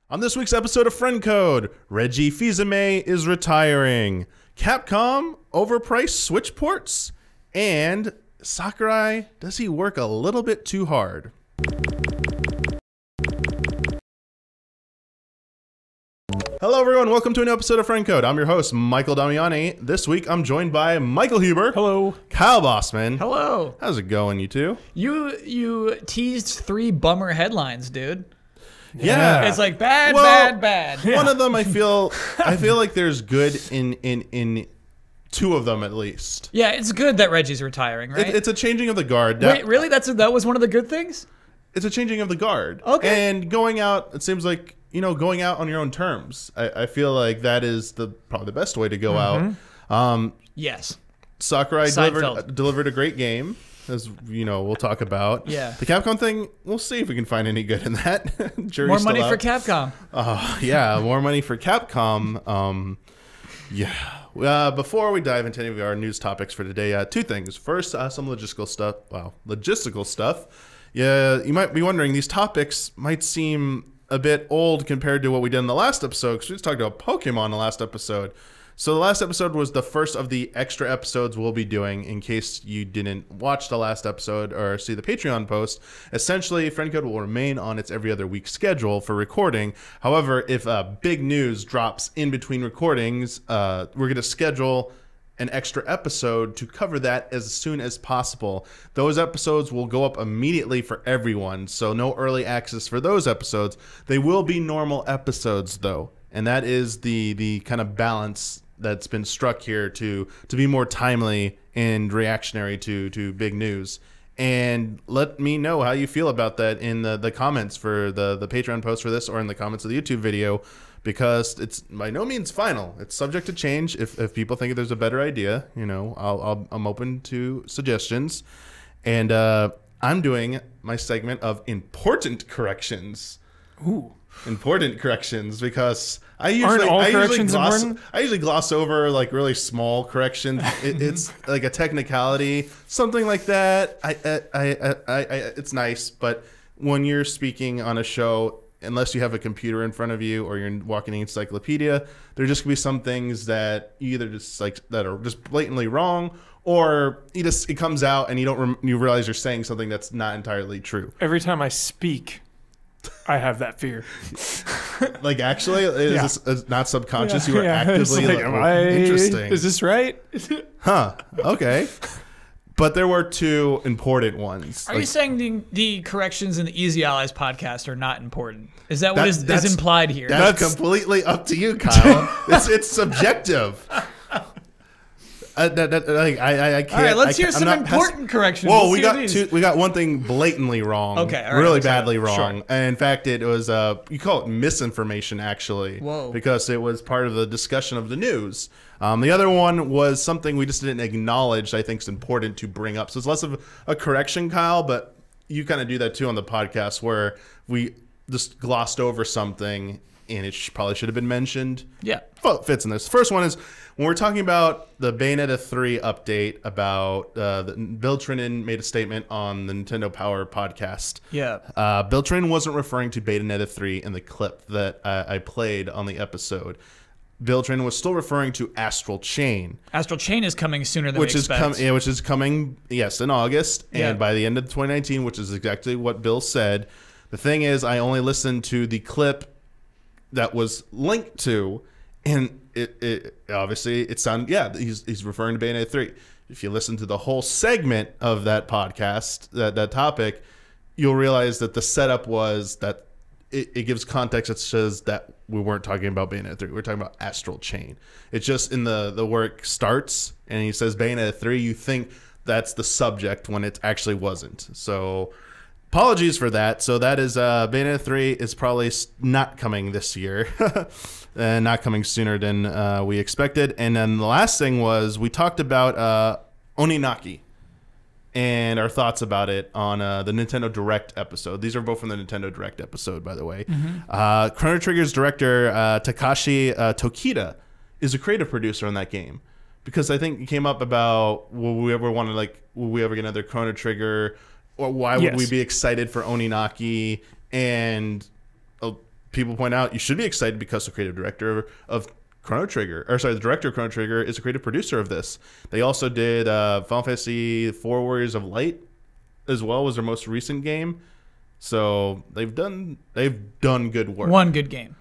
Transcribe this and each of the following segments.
On this week's episode of Friend Code, Reggie Fils-Aimé is retiring, Capcom overpriced Switch ports, and Sakurai, does he work a little bit too hard? Hello everyone, welcome to a new episode of Friend Code. I'm your host, Michael Damiani. This week I'm joined by Michael Huber. Hello. Kyle Bosman. Hello. How's it going, you two? You teased 3 bummer headlines, dude. Yeah. It's like bad. One of them I feel like there's good in 2 of them at least. Yeah, it's good that Reggie's retiring, right? It's a changing of the guard. Wait, really? That was one of the good things? It's a changing of the guard. Okay. And going out, it seems like, going out on your own terms. I feel like that is probably the best way to go out. Yes. Sakurai delivered a great game, as we'll talk about. Yeah. The Capcom thing, we'll see if we can find any good in that. Jury's More money still for out. Capcom. Yeah, more money for Capcom. Before we dive into any of our news topics for today, 2 things. First, some logistical stuff. Well, logistical stuff. Yeah, you might be wondering, these topics might seem a bit old compared to what we did in the last episode, because we just talked about Pokemon in the last episode. So the last episode was the first of the extra episodes we'll be doing in case you didn't watch the last episode or see the Patreon post. Essentially, Friend Code will remain on its every other week schedule for recording. However, if big news drops in between recordings, we're going to schedule an extra episode to cover that as soon as possible. Those episodes will go up immediately for everyone, so no early access for those episodes. They will be normal episodes, though, and that is the kind of balance that's been struck here to be more timely and reactionary to big news. And let me know how you feel about that in the comments for the Patreon post for this, or in the comments of the YouTube video, because it's by no means final. It's subject to change. If people think there's a better idea, I'm open to suggestions. And I'm doing my segment of important corrections. Ooh. Important corrections, because I usually gloss over like really small corrections. It's like a technicality, something like that. It's nice, but when you're speaking on a show, unless you have a computer in front of you or you're walking an encyclopedia, there just could be some things that you either just that are just blatantly wrong, or it comes out and you realize you're saying something that's not entirely true. Every time I speak, I have that fear. Like, actually, it's not subconscious. Yeah. You are actively interesting. Is this right? Huh. Okay. But there were 2 important ones. Are you saying the corrections in the Easy Allies podcast are not important? Is that what is implied here? That's completely up to you, Kyle. it's subjective. I can't. All right, let's hear some important corrections. Whoa, we got one thing blatantly wrong. Okay, all right, really badly wrong. Sure. And in fact, it was you call it misinformation, actually. Whoa. Because it was part of the discussion of the news. The other one was something we just didn't acknowledge. I think is important to bring up. So it's less of a correction, Kyle, but you kind of do that too on the podcast, where we just glossed over something and it probably should have been mentioned. Yeah. Fits in this. First one is when we're talking about the Bayonetta 3 update, about Bill Trinen made a statement on the Nintendo Power podcast. Yeah. Bill Trinen wasn't referring to Bayonetta 3 in the clip that I played on the episode. Bill Trinen was still referring to Astral Chain. Astral Chain is coming sooner than we expect. Which is coming, yes, in August. Yeah. And by the end of 2019, which is exactly what Bill said. The thing is, I only listened to the clip that was linked to, and it obviously it sounded, he's referring to Bayonetta 3. If you listen to the whole segment of that podcast, that topic, you'll realize that the setup was that it gives context that says that we weren't talking about Bayonetta 3. We're talking about Astral Chain. It's just in the work starts and he says Bayonetta 3, you think that's the subject when it actually wasn't. So apologies for that. So that is Bayonetta 3 is probably not coming this year. Not coming sooner than we expected. And then the last thing was we talked about Oninaki and our thoughts about it on the Nintendo Direct episode. These are both from the Nintendo Direct episode, by the way. Mm-hmm. Chrono Trigger's director, Takashi Tokita, is a creative producer on that game. Because I think it came up about, will we ever get another Chrono Trigger? Or why would we be excited for Oninaki? And people point out you should be excited because the creative director of Chrono Trigger, the director of Chrono Trigger is a creative producer of this. They also did Final Fantasy IV Warriors of Light as well, was their most recent game. So they've done good work. One good game.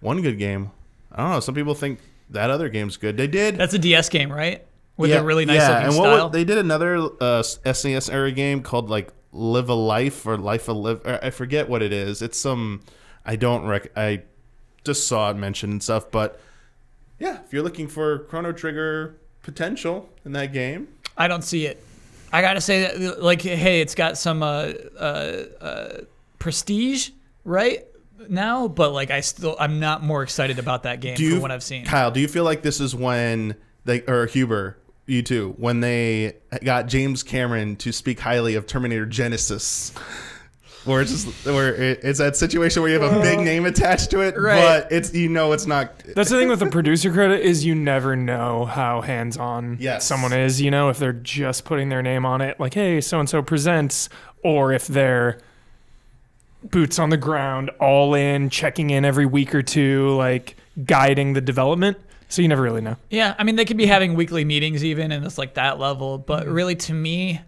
I don't know. Some people think that other game's good. They did. That's a DS game, right? With a really nice looking style. They did another SNES era game called like Live a Life or Life a Live. I forget what it is. It's some. I just saw it mentioned and stuff, but. Yeah, if you're looking for Chrono Trigger potential in that game. I don't see it. I got to say that, like, hey, it's got some prestige right now, but, like, I'm not more excited about that game from what I've seen. Kyle, do you feel like this is when or Huber, you too, when they got James Cameron to speak highly of Terminator Genesis? Where it's that situation where you have a big name attached to it, right. But it's not. That's the thing with the producer credit is you never know how hands-on someone is. You know, if they're just putting their name on it, like, hey, so-and-so presents, or if they're boots on the ground, all in, checking in every week or two, like guiding the development. So you never really know. Yeah, I mean, they could be having weekly meetings even, and it's like that level. But really, to me,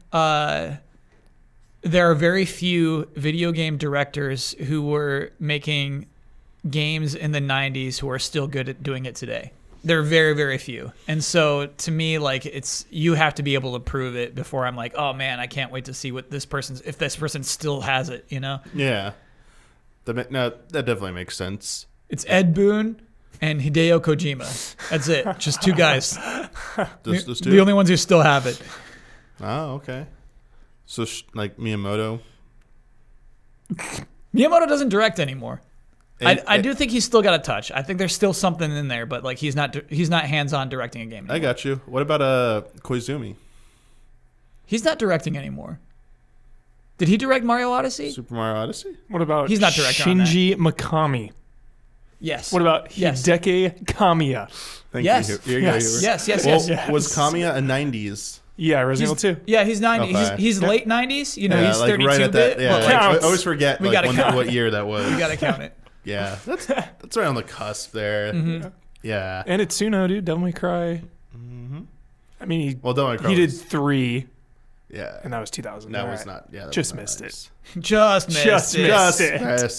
there are very few video game directors who were making games in the 90s who are still good at doing it today. There are very, very few. And so to me, like, you have to be able to prove it before I'm like, oh man, I can't wait to see if this person still has it, you know? Yeah. That definitely makes sense. It's Ed Boon and Hideo Kojima. That's it. Just two guys. Those two? The only ones who still have it. Oh, okay. So, like Miyamoto? Miyamoto doesn't direct anymore. I do think he's still got a touch. I think there's still something in there, but like he's not hands-on directing a game anymore. I got you. What about Koizumi? He's not directing anymore. Did he direct Mario Odyssey? Super Mario Odyssey? What about he's not directing Shinji Mikami? Yes. What about Hideki Kamiya? Thank you. Yes. Was Kamiya a 90s? Yeah, Resident Evil 2. Yeah, he's 90s. Okay. He's late 90s. You know, yeah, he's like 32 right at that, bit. yeah, like, I always forget what year that was. We got to count it. Yeah, that's right on the cusp there. Mm-hmm. Yeah. And it's Tsuno, dude. Devil May Cry. Mm-hmm. I mean, Devil May Cry he did 3. Yeah. And that was 2000. That was not. Yeah. Just missed it. Just missed it.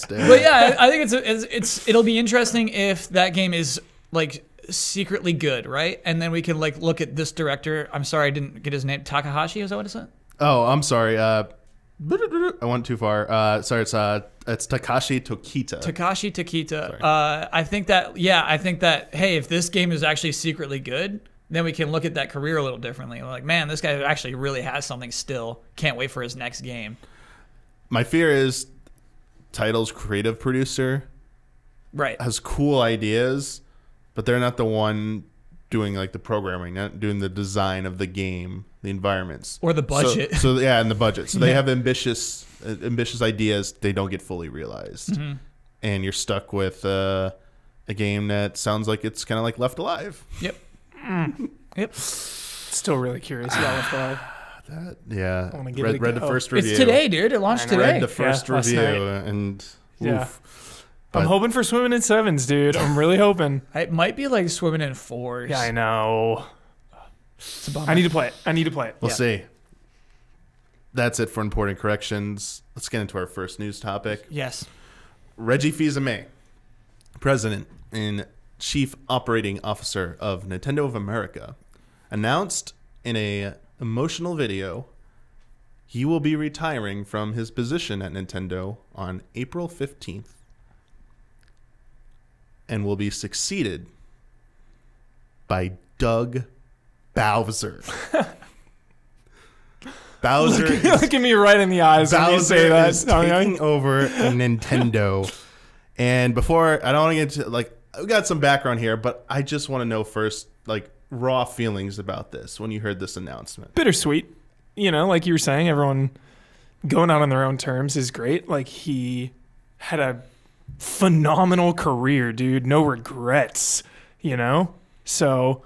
But yeah, I think it'll be interesting if that game is like secretly good, right? And then we can like look at this director. I'm sorry, I didn't get his name. Takahashi, is that what it said? Oh, I'm sorry. I went too far. Sorry, it's Takashi Tokita. Takashi Tokita. I think that hey, if this game is actually secretly good, then we can look at that career a little differently. We're like, man, this guy actually really has something still. Can't wait for his next game. My fear is Title's creative producer has cool ideas, but they're not the one doing like the programming, not doing the design of the game, the environments. Or the budget. So and the budget. So they have ambitious ideas, they don't get fully realized. Mm-hmm. And you're stuck with a game that sounds like it's kind of like Left Alive. Yep. Yep. Still really curious about Left Alive. Yeah. Read the first review. It's today, dude. It launched today. Read the first review and oof. I'm hoping for swimming in 7s, dude. I'm really hoping. It might be like swimming in 4s. Yeah, I know. It's a bummer. I need to play it. We'll see. That's it for important corrections. Let's get into our first news topic. Yes. Reggie Fils-Aimé, President and Chief Operating Officer of Nintendo of America, announced in a emotional video he will be retiring from his position at Nintendo on April 15th and will be succeeded by Doug Bowser. Look at me right in the eyes when you say that. Is taking over Nintendo. And before, I don't want to get into, like, we got some background here, but I just want to know first, like, raw feelings about this when you heard this announcement. Bittersweet. You know, like you were saying, everyone going out on their own terms is great. Like, he had a phenomenal career, dude. No regrets, you know? So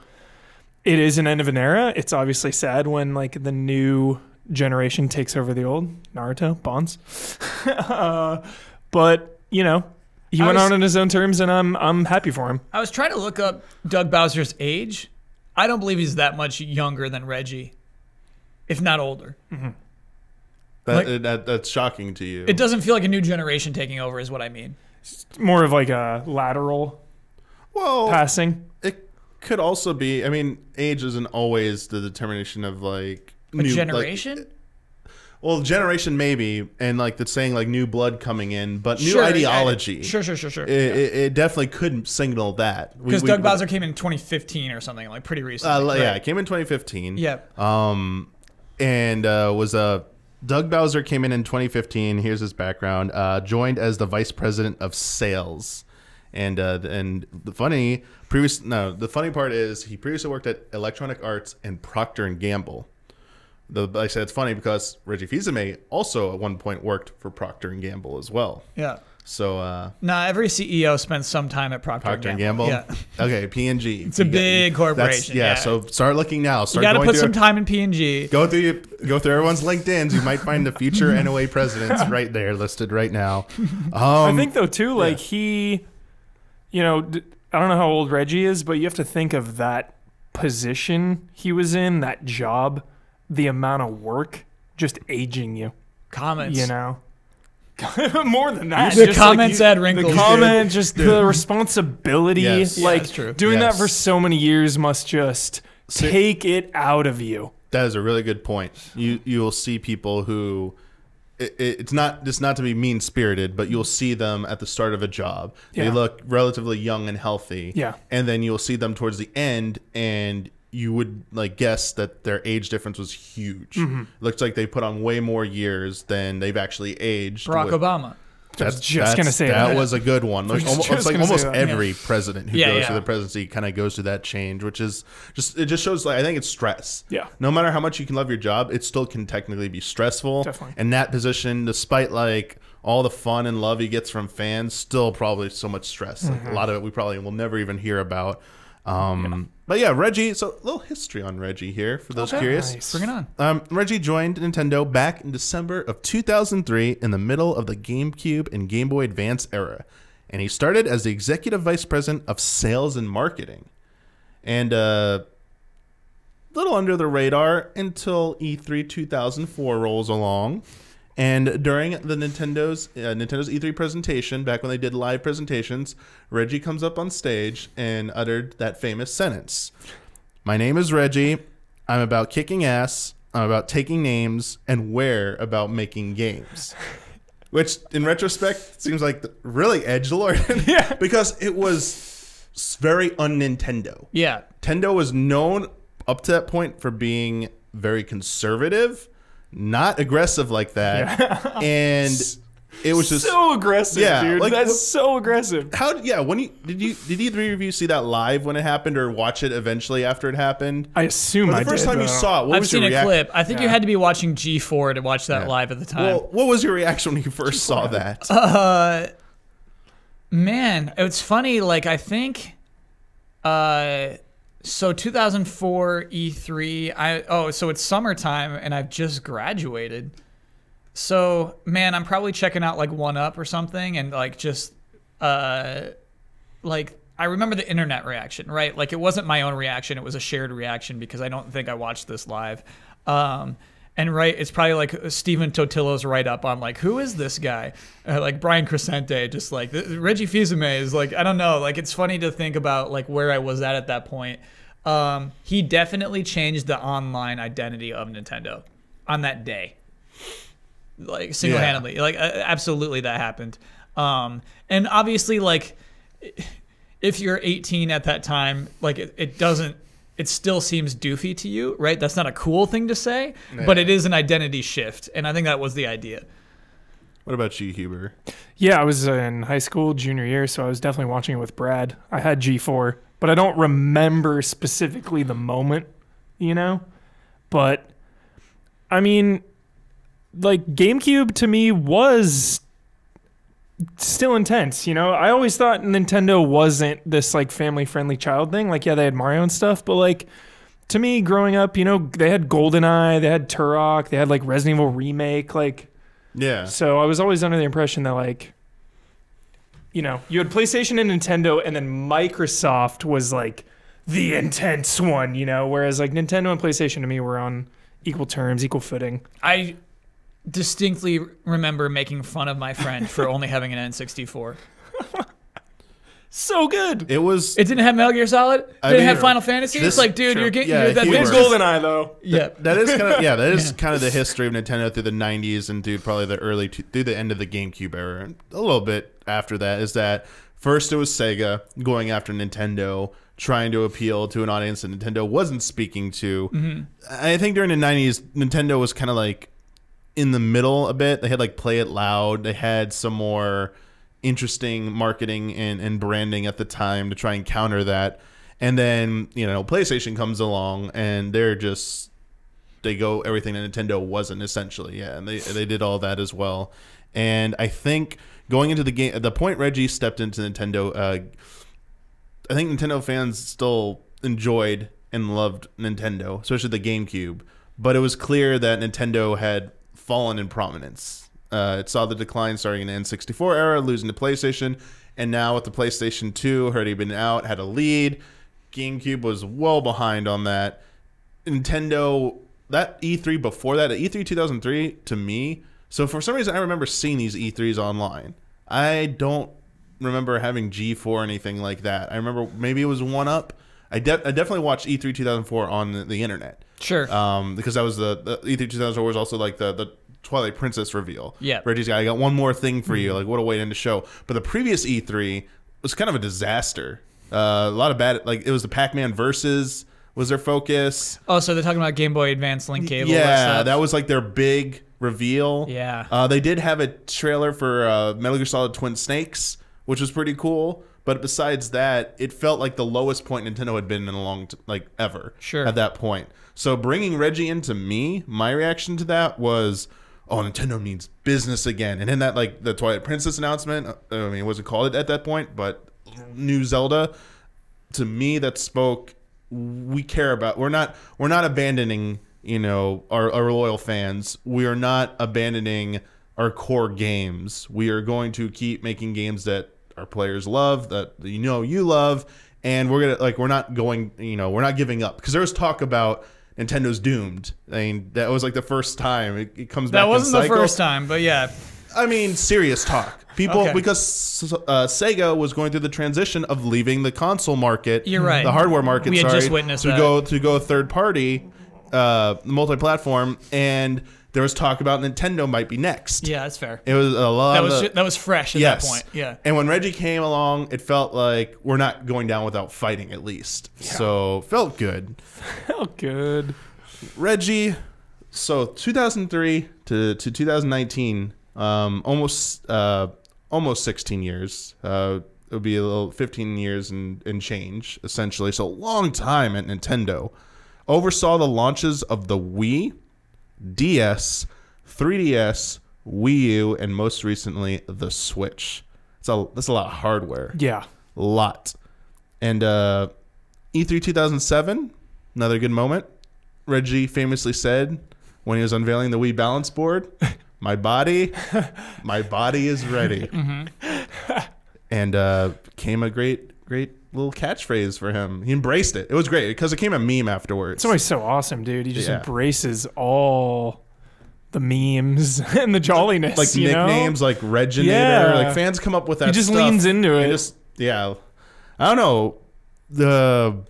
it is an end of an era. It's obviously sad when, like, the new generation takes over the old. Naruto, Bonds. But, you know, he went on his own terms, and I'm happy for him. I was trying to look up Doug Bowser's age. I don't believe he's that much younger than Reggie, if not older. Mm-hmm. That's shocking to you. It doesn't feel like a new generation taking over, is what I mean. It's more of like a lateral passing. It could also be. I mean, age isn't always the determination of like a generation. Generation maybe, and like that's saying like new blood coming in, but new ideology. Sure. It definitely could signal that because Doug Bowser came in 2015 or something, like pretty recently. Right? Yeah, it came in 2015. Yep. And was Doug Bowser came in 2015. Here's his background. Joined as the vice president of sales, and the funny part is he previously worked at Electronic Arts and Procter and Gamble. I said it's funny because Reggie Fils-Aimé also at one point worked for Procter and Gamble as well. Yeah. So every CEO spends some time at Procter and Gamble. Yeah. Okay, P&G. It's a big corporation. Yeah. So start looking now. You got to put some time in P&G. Go through everyone's LinkedIn's. You might find the future NOA presidents right there listed right now. I think though too, like he, I don't know how old Reggie is, but you have to think of that position he was in, that job, the amount of work, just aging you. Comments. More than that. The comments add wrinkles. The comment, just the responsibility. Yes. Like that's true. Doing that for so many years must just take it out of you. That is a really good point. You'll see people who it's not to be mean spirited, but you'll see them at the start of a job. Yeah. They look relatively young and healthy. Yeah. And then you'll see them towards the end, and you would like guess that their age difference was huge. Mm-hmm. Looks like they put on way more years than they've actually aged. Barack Obama. That's going to say that was a good one. Like, it's like almost every Yeah. president who goes through the presidency kind of goes through that change, which is just shows like I think it's stress. Yeah. No matter how much you can love your job, it still can technically be stressful. Definitely. And that position, despite like all the fun and love he gets from fans, still probably so much stress. Like, a lot of it we probably will never even hear about. But yeah, Reggie. So a little history on Reggie here for those curious. Nice. Bring it on. Reggie joined Nintendo back in December of 2003 in the middle of the GameCube and Game Boy Advance era, and he started as the executive vice president of sales and marketing, and little under the radar until E3 2004 rolls along. And during the Nintendo's E3 presentation, back when they did live presentations, Reggie comes up on stage and uttered that famous sentence. "My name is Reggie. I'm about kicking ass. I'm about taking names. And we're about making games." Which, in retrospect, seems like really edgelord. Yeah. Because it was very un-Nintendo. Yeah. Nintendo was known up to that point for being very conservative, not aggressive like that. Yeah. And it was just so aggressive, dude. like, That's so aggressive. When did either of you see that live when it happened or watch it eventually after it happened? I assume Or the first time you saw it, what I've was your seen a reaction? clip. I think you had to be watching G4 to watch that live at the time. Well, what was your reaction when you first saw that? Man, it's funny. Like, I think, so 2004 E3. So it's summertime, and I've just graduated. So, man, I'm probably checking out like 1UP or something, and like just, like I remember the internet reaction, right? Like it wasn't my own reaction; it was a shared reaction because I don't think I watched this live. And right, it's probably like Stephen Totillo's write-up on like, who is this guy? Like Brian Crescente, just like Reggie Fils-Aimé is like, I don't know. Like it's funny to think about like where I was at that point. He definitely changed the online identity of Nintendo on that day. Like single-handedly. Like absolutely that happened. And obviously like if you're 18 at that time, like it still seems doofy to you, right? That's not a cool thing to say, but it is an identity shift. And I think that was the idea. What about you, Huber? Yeah, I was in high school, junior year, so I was definitely watching it with Brad. I had G4, but I don't remember specifically the moment, But, I mean, like, GameCube to me was still intense, I always thought Nintendo wasn't this like family-friendly child thing. Like, yeah, they had Mario and stuff, but like to me growing up, they had GoldenEye, they had Turok, they had like Resident Evil Remake, like yeah. So I was always under the impression that like you know, you had PlayStation and Nintendo, and then Microsoft was like the intense one, you know, whereas like Nintendo and PlayStation to me were on equal terms, equal footing. I distinctly remember making fun of my friend for only having an N64. So good. It was. It didn't have Metal Gear Solid. It didn't have Final Fantasy. It's like, dude, true. you're getting Yeah, that. he It's was- GoldenEye though. Yeah, That is kind of that is kind of the history of Nintendo through the '90s and through probably through the end of the GameCube era, and a little bit after that. Is that first it was Sega going after Nintendo, trying to appeal to an audience that Nintendo wasn't speaking to. Mm-hmm. I think during the '90s, Nintendo was kind of like in the middle a bit. They had like Play It Loud. They had some more interesting marketing and branding at the time to try and counter that. And then, you know, PlayStation comes along and they go everything that Nintendo wasn't, essentially. Yeah, and they did all that as well. And I think going into the game, the point Reggie stepped into Nintendo, I think Nintendo fans still enjoyed and loved Nintendo, especially the GameCube. But it was clear that Nintendo had fallen in prominence. It saw the decline starting in the N64 era, losing to PlayStation, and now with the PlayStation 2, already been out, had a lead. GameCube was well behind on that. Nintendo, that E3 before that, E3 2003 to me. So for some reason, I remember seeing these E3s online. I don't remember having G4 or anything like that. I remember maybe it was one up. I definitely watched E3 2004 on the internet. sure. Because that was the E3 2004 was also like the Twilight Princess reveal. Yeah. Reggie's got, I got one more thing for you. Like, what a way to end the show. But the previous E3 was kind of a disaster. A lot of bad, like, it was the Pac-Man Versus was their focus. Oh, so they're talking about Game Boy Advance Link Cable. and Yeah, stuff. that was like their big reveal. Yeah. They did have a trailer for Metal Gear Solid Twin Snakes, which was pretty cool. But besides that, it felt like the lowest point Nintendo had been in a long, ever. Sure. At that point. So bringing Reggie into me, my reaction to that was, oh, Nintendo means business again. And in that, like, the Twilight Princess announcement, I mean, it wasn't called it at that point, but new Zelda, to me, that spoke, we care about, we're not abandoning, you know, our loyal fans. We are not abandoning our core games. We are going to keep making games that our players love, that you love, and we're not going, we're not giving up, because there was talk about Nintendo's doomed. I mean, that was like the first time it comes back. That wasn't in the cycle. first time, but yeah. I mean, serious talk. People, Okay. because Sega was going through the transition of leaving the console market. You're right. The hardware market. We had just witnessed that. To go third party, multi-platform, and there was talk about Nintendo might be next. Yeah, that's fair. It was a lot. That was fresh at that point. Yeah. And when Reggie came along, it felt like we're not going down without fighting, at least. Yeah. So felt good. Felt good. Reggie, so 2003 to 2019, almost 16 years. It would be a little 15 years and change, essentially. So a long time at Nintendo. Oversaw the launches of the Wii, DS, 3DS, Wii U, and most recently the Switch. That's a lot of hardware. Yeah. A lot. And E3 2007, another good moment. Reggie famously said when he was unveiling the Wii balance board, my body is ready. Mm-hmm. And came a great little catchphrase for him. He embraced it. It was great because it came a meme afterwards. It's always so awesome, dude. He just embraces all the memes and the jolliness. Like nicknames like Reginator. Yeah. Like fans come up with that He just stuff. leans into it. I don't know.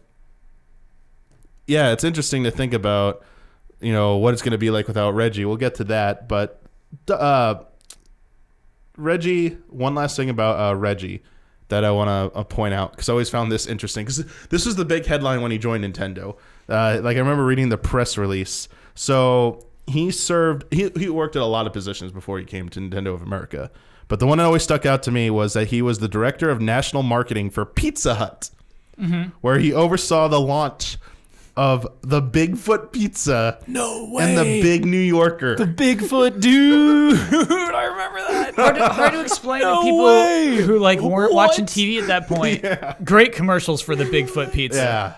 It's interesting to think about, what it's going to be like without Reggie. We'll get to that. But Reggie, one last thing about Reggie that I want to point out, because I always found this interesting, because this was the big headline when he joined Nintendo. I remember reading the press release. So he worked at a lot of positions before he came to Nintendo of America. But the one that always stuck out to me was that he was the director of national marketing for Pizza Hut, where he oversaw the launch of the Bigfoot Pizza. No way. And the Big New Yorker. The Bigfoot dude. I remember that. Hard to explain No to people way. who weren't What? watching TV at that point. Yeah. Great commercials for the Bigfoot pizza. Yeah.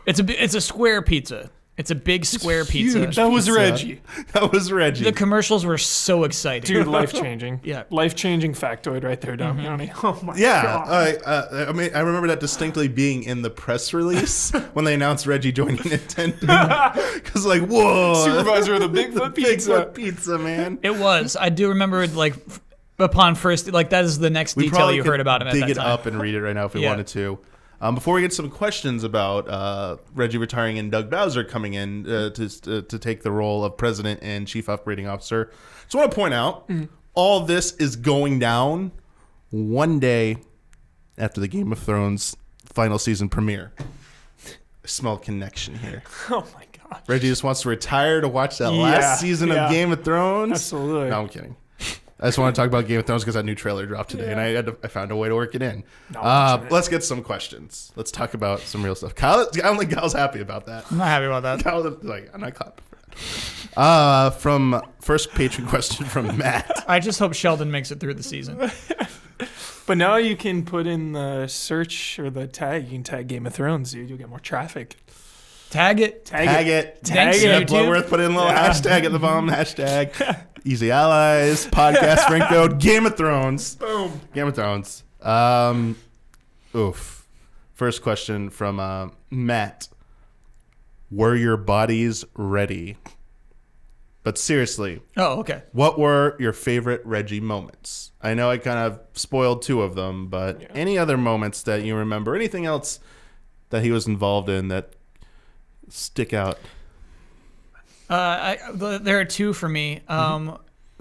It's a square pizza. It's a big square pizza. Huge That was pizza. Reggie. That was Reggie. The commercials were so exciting. Dude, life-changing. Yeah. Life-changing factoid right there, Damiani. Oh, my Yeah, God. I mean, I remember that distinctly being in the press release when they announced Reggie joining Nintendo. Because, like, whoa, Supervisor of the Bigfoot Pizza. Bigfoot Pizza, man. It was. I do remember, like, upon first, like, that is the next We detail probably you could heard about him at dig that it time. up and read it right now if we Yeah. wanted to. Before we get some questions about Reggie retiring and Doug Bowser coming in to take the role of president and chief operating officer, just want to point out all this is going down one day after the Game of Thrones final season premiere. I smell connection here. Oh, my God. Reggie just wants to retire to watch that Yeah, last season yeah. of Game of Thrones. Absolutely. No, I'm kidding. I just want to talk about Game of Thrones because that new trailer dropped today, and I found a way to work it in. Let's get some questions. Let's talk about some real stuff. Kyle, I don't think Kyle's happy about that. I'm not happy about that. Kyle's like, I'm not clapping for that. From first patron question from Matt. I just hope Sheldon makes it through the season. But now you can put in the search or the tag. You can tag Game of Thrones, dude. You'll get more traffic. Tag it. Tag it. Thanks, Yeah, YouTube. Bloodworth put in a little hashtag at the bottom. Hashtag Easy Allies, podcast, Frank Code, Game of Thrones. Boom. Game of Thrones. Oof. First question from Matt. Were your bodies ready? But seriously, Oh, okay. what were your favorite Reggie moments? I know I kind of spoiled two of them, but any other moments that you remember? Anything else that he was involved in that stick out? There are two for me.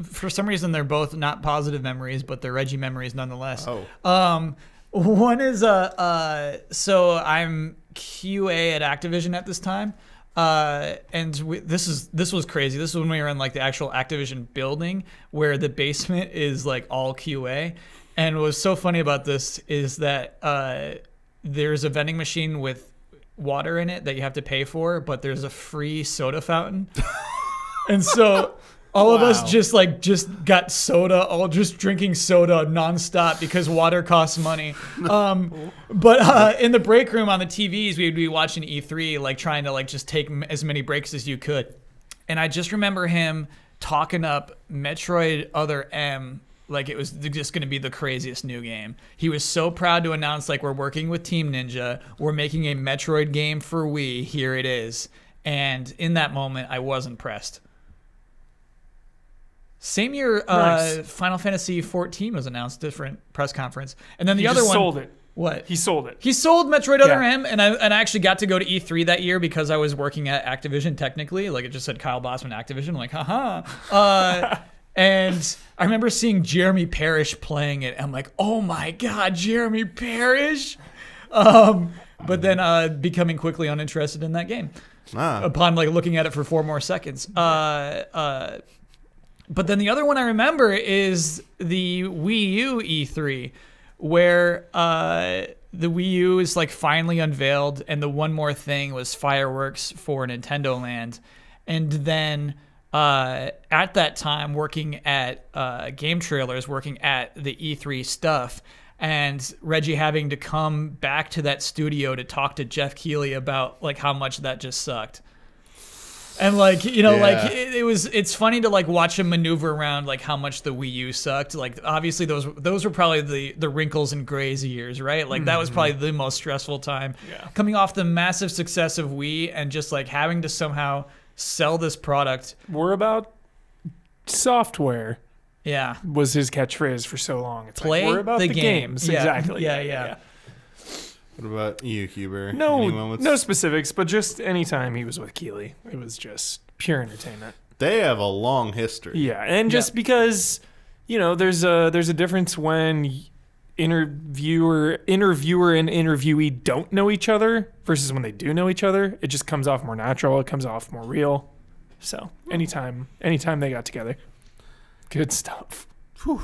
For some reason, they're both not positive memories, but they're Reggie memories nonetheless. Oh. One is so I'm QA at Activision at this time, and this was crazy. This was when we were in like the actual Activision building where the basement is like all QA. And what's so funny about this is that there's a vending machine with water in it that you have to pay for, but there's a free soda fountain. And so all of us just got soda, all just drinking soda nonstop because water costs money. But in the break room on the TVs, we'd be watching E3, like trying to like just take as many breaks as you could. And I just remember him talking up Metroid Other M like it was just going to be the craziest new game. He was so proud to announce, like, we're working with Team Ninja. We're making a Metroid game for Wii. Here it is. And in that moment, I was impressed. Same year, Nice. Final Fantasy XIV was announced, different press conference. And then the He other just one... sold it. What? He sold it. He sold Metroid Other Yeah. M, and I actually got to go to E3 that year because I was working at Activision, technically. Like, it just said Kyle Bosman Activision. I'm like, haha. And I remember seeing Jeremy Parrish playing it. I'm like, oh my God, Jeremy Parrish. But then becoming quickly uninterested in that game upon like looking at it for 4 more seconds. But then the other one I remember is the Wii U E3, where the Wii U is like finally unveiled, and the one more thing was fireworks for Nintendo Land. And then at that time, working at Game Trailers, working at the E3 stuff, and Reggie having to come back to that studio to talk to Jeff Keighley about like how much that just sucked. And like, you know, like it's funny to like watch him maneuver around like how much the Wii U sucked. Like obviously those were probably the wrinkles and grays years, right? Like that was probably the most stressful time. Yeah. Coming off the massive success of Wii and just like having to somehow sell this product. We're about software. Yeah. Was his catchphrase for so long. It's Play like, we're about the the game. games. Yeah. Exactly. Yeah. What about you, Huber? Any No, moments? no specifics, but just anytime he was with Keighley, it was just pure entertainment. They have a long history. Yeah, and just because, you know, there's a difference when interviewer and interviewee don't know each other versus when they do know each other. It just comes off more natural. It comes off more real. So anytime they got together, good stuff. Whew.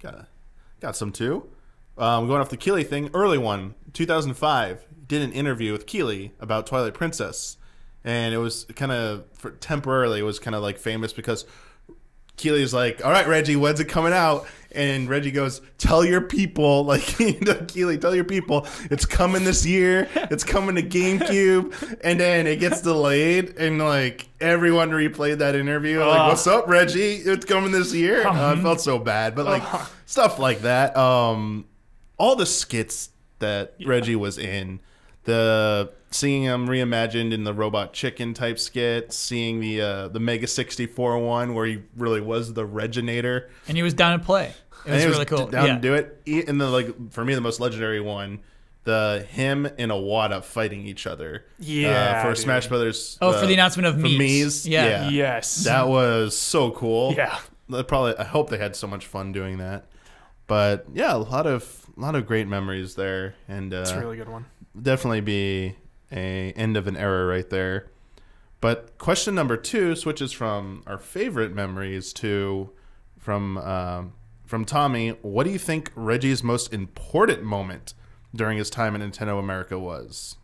Got some too. Going off the Keighley thing, early one, 2005, did an interview with Keighley about Twilight Princess, and it was kind of temporarily, it was kind of like famous because Keely's like, all right, Reggie, when's it coming out? And Reggie goes, tell your people, like, Keely, tell your people, it's coming this year. It's coming to GameCube. And then it gets delayed. And, like, everyone replayed that interview. Like, what's up, Reggie? It's coming this year. I felt so bad. But, like, stuff like that. All the skits that Reggie was in, seeing him reimagined in the Robot Chicken type skit, seeing the Mega 64 one where he really was the Reginator, and he was down to play. It was really cool. Down to do it. And for me, the most legendary one, him and Iwata fighting each other. Yeah, for Smash Brothers. For the announcement of Mii's. Yeah. Yes. That was so cool. Yeah. I hope they had so much fun doing that. But yeah, a lot of great memories there, and it's a really good one. Definitely be a end of an era right there. But question number 2 switches from our favorite memories to from Tommy. What do you think Reggie's most important moment during his time in Nintendo America was?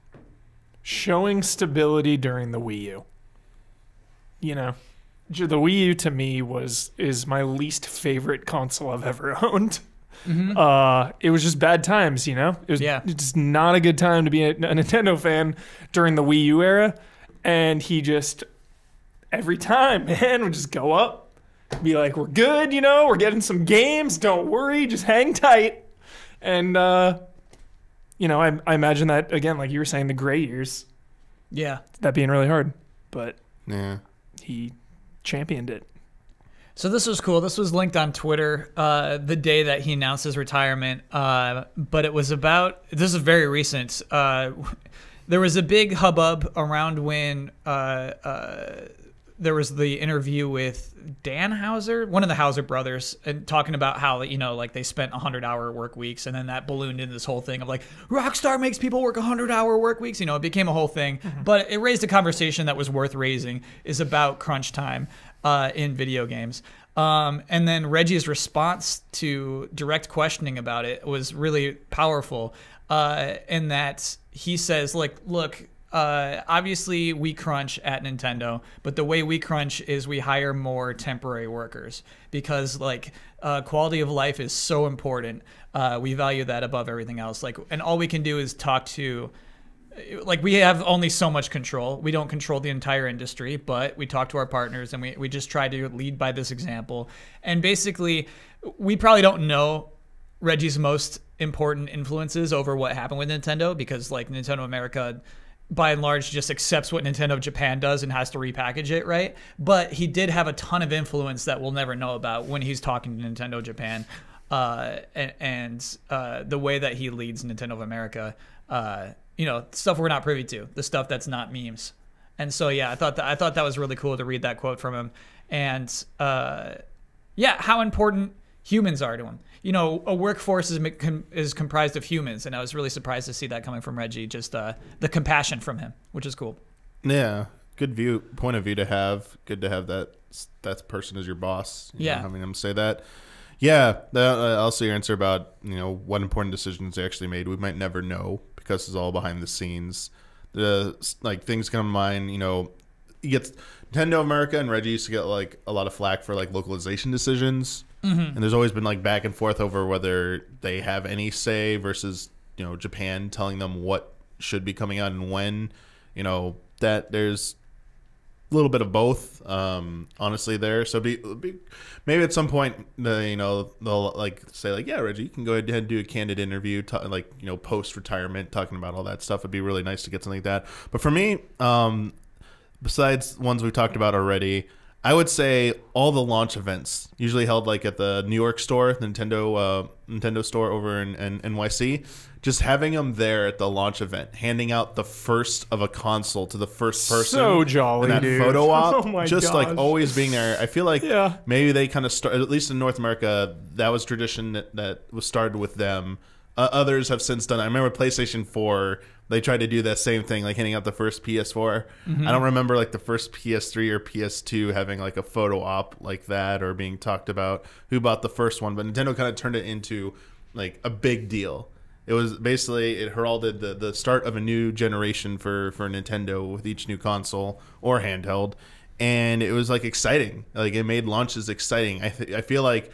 Showing stability during the Wii U. You know, the Wii U to me is my least favorite console I've ever owned. Mm-hmm. It was just bad times, you know? It was just not a good time to be a Nintendo fan during the Wii U era. And he just, every time, man, would just go up, be like, we're good, you know? We're getting some games. Don't worry. Just hang tight. And, you know, I imagine that, again, like you were saying, the gray years. Yeah. That being really hard. But yeah, he championed it. So this was cool. This was linked on Twitter the day that he announced his retirement. But it was this is very recent. There was a big hubbub around when there was the interview with Dan Houser, one of the Houser brothers, and talking about how, you know, like they spent 100-hour work weeks, and then that ballooned into this whole thing of like, Rockstar makes people work 100-hour work weeks. You know, it became a whole thing. Mm-hmm. But it raised a conversation that was worth raising, is about crunch time in video games. And then Reggie's response to direct questioning about it was really powerful, in that he says, like, look, obviously we crunch at Nintendo, but the way we crunch is we hire more temporary workers because, like, quality of life is so important. We value that above everything else. Like, and all we can do is talk to, like, we have only so much control. We don't control the entire industry, but we talk to our partners and we just try to lead by this example. And basically, we probably don't know Reggie's most important influences over what happened with Nintendo, because, like, Nintendo America, by and large, just accepts what Nintendo Japan does and has to repackage it, right? But he did have a ton of influence that we'll never know about when he's talking to Nintendo Japan, and the way that he leads Nintendo of America. You know, stuff we're not privy to, the stuff that's not memes. And so, yeah, I thought that was really cool to read that quote from him. And yeah, how important humans are to him. You know, a workforce is comprised of humans, and I was really surprised to see that coming from Reggie. Just the compassion from him, which is cool. Yeah, good point of view to have. Good to have that person as your boss. You know, having them say that. Yeah, also your answer about, you know, what important decisions they actually made. We might never know because it's all behind the scenes. Like, things come to mind. You know, you get Nintendo America and Reggie used to get, like, a lot of flack for, like, localization decisions. Mm-hmm. And there's always been, like, back and forth over whether they have any say versus, you know, Japan telling them what should be coming out and when. You know, that there's a little bit of both, honestly, there. So maybe at some point, you know, they'll, like, say, like, yeah, Reggie, you can go ahead and do a candid interview, like, you know, post-retirement, talking about all that stuff. It'd be really nice to get something like that. But for me, besides ones we talked about already, I would say all the launch events, usually held, like, at the New York store, Nintendo store over in NYC, just having them there at the launch event, handing out the first of a console to the first person. So jolly, and that dude. photo op, Oh my just gosh. like always being there. I feel like maybe they kind of started, at least in North America, that was tradition that was started with them. Others have since done it. I remember PlayStation 4, they tried to do that same thing, like handing out the first PS4. Mm-hmm. I don't remember, like, the first PS3 or PS2 having, like, a photo op like that or being talked about who bought the first one. But Nintendo kind of turned it into, like, a big deal. It was basically, it heralded the start of a new generation for Nintendo with each new console or handheld. and it was like exciting. Like it made launches exciting. I feel like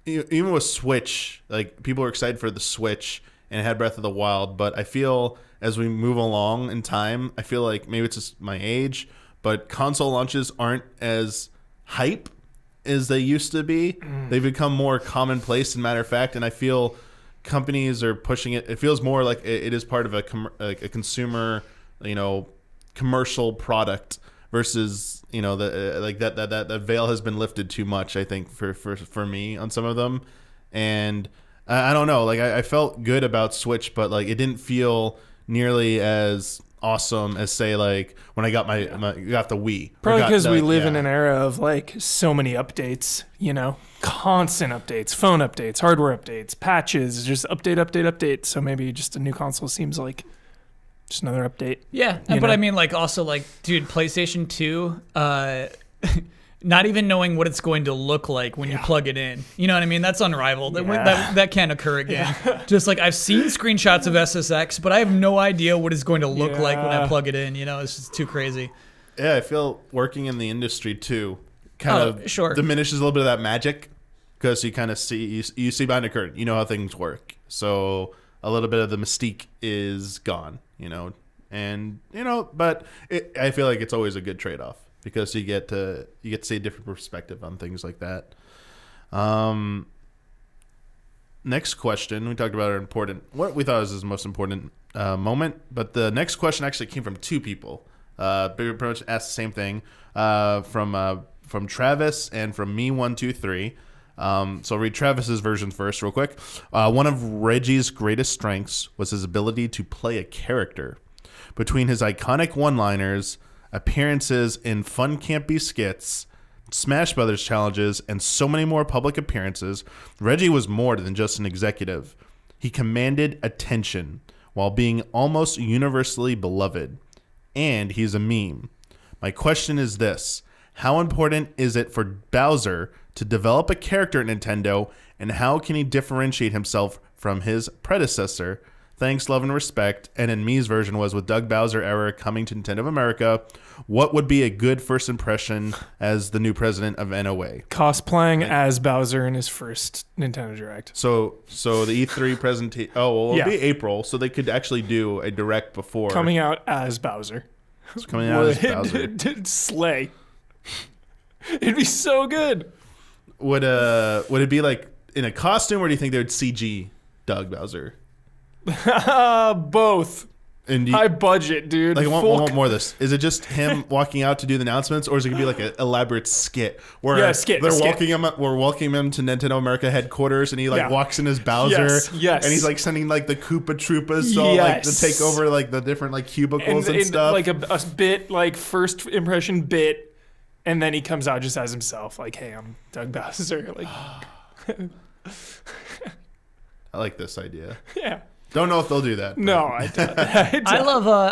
even with Switch, like people were excited for the Switch and it had Breath of the Wild, but I feel as we move along in time, I feel like maybe it's just my age, but console launches aren't as hype as they used to be. They've become more commonplace and matter of fact, and I feel companies are pushing it. It feels more like it is part of a consumer, commercial product versus that veil has been lifted too much. I think for me on some of them, and I don't know. Like I felt good about Switch, but like it didn't feel nearly as awesome as say like when I got got the Wii. Probably because we live in an era of like so many updates, constant updates, phone updates, hardware updates, patches, just update. So maybe just a new console seems like just another update. Yeah, but I mean like also like dude, PlayStation 2 not even knowing what it's going to look like when you plug it in. You know what I mean? That's unrivaled. Yeah. That can't occur again. Yeah. Just like I've seen screenshots of SSX, but I have no idea what it's going to look like when I plug it in. It's just too crazy. Yeah, I feel working in the industry too kind of diminishes a little bit of that magic because you kind of see you see behind the curtain. You know how things work. So a little bit of the mystique is gone, but I feel like it's always a good trade-off. Because you get to see a different perspective on things like that. Next question, we talked about what we thought was his most important moment, but the next question actually came from two people. Pretty much asked the same thing from Travis and from me123. So I'll read Travis's version first, real quick. One of Reggie's greatest strengths was his ability to play a character. Between his iconic one-liners, appearances in fun campy skits, Smash Brothers challenges, and so many more public appearances, Reggie was more than just an executive. He commanded attention while being almost universally beloved. And he's a meme. My question is this: how important is it for Bowser to develop a character at Nintendo, and how can he differentiate himself from his predecessor? Thanks, love, and respect. And in me's version was, with Doug Bowser era coming to Nintendo of America, what would be a good first impression as the new president of NOA? Cosplaying as Bowser in his first Nintendo Direct. So the E3 presentation. Oh, well, it'll be April, so they could actually do a direct before. Coming out as Bowser. It's coming out as Bowser. It'd slay. It'd be so good. Would it be like in a costume, or do you think they would CG Doug Bowser? Both. And high budget, dude. Like, I want more of this. Is it just him walking out to do the announcements, or is it gonna be like an elaborate skit where we're welcoming him to Nintendo America headquarters, and he walks in as Bowser, yes, and he's like sending like the Koopa Troopas to take over like the different like cubicles and stuff, like a bit like first impression bit, and then he comes out just as himself, like, "Hey, I'm Doug Bowser." Like, I like this idea. Yeah. Don't know if they'll do that. No, I don't. I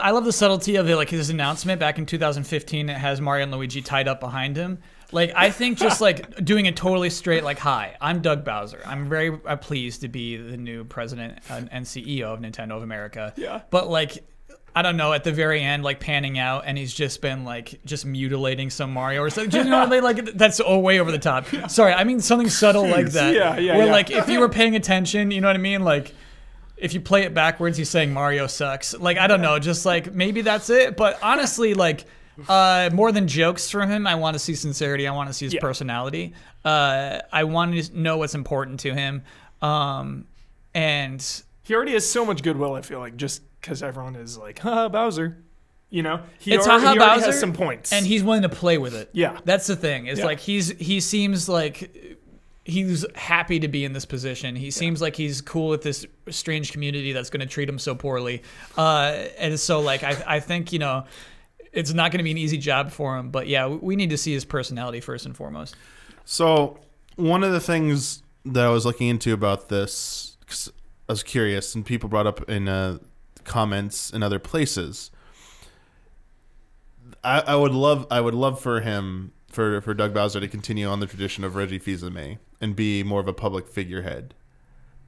love the subtlety of it. Like his announcement back in 2015, it has Mario and Luigi tied up behind him. Like I think just like doing it totally straight, like, "Hi, I'm Doug Bowser. I'm very pleased to be the new president and CEO of Nintendo of America." Yeah. But like, I don't know, at the very end, like panning out, and he's just been like just mutilating some Mario or something. That's way over the top. Sorry, I mean something subtle like that. Where like if you were paying attention, you know what I mean, like. If you play it backwards, he's saying Mario sucks. Like, I don't know, just like maybe that's it. But honestly, like more than jokes from him, I want to see sincerity. I want to see his personality. I want to know what's important to him. And he already has so much goodwill, I feel like, just because everyone is like, "Haha, Bowser." He already has some points. And he's willing to play with it. Yeah. That's the thing. It's like he seems like he's happy to be in this position. He seems like he's cool with this strange community that's going to treat him so poorly. And so, like, I think, it's not going to be an easy job for him. But, yeah, we need to see his personality first and foremost. So one of the things that I was looking into about this, 'cause I was curious, and people brought up in comments in other places, I would love for him, for Doug Bowser to continue on the tradition of Reggie Fils-Aimé and be more of a public figurehead.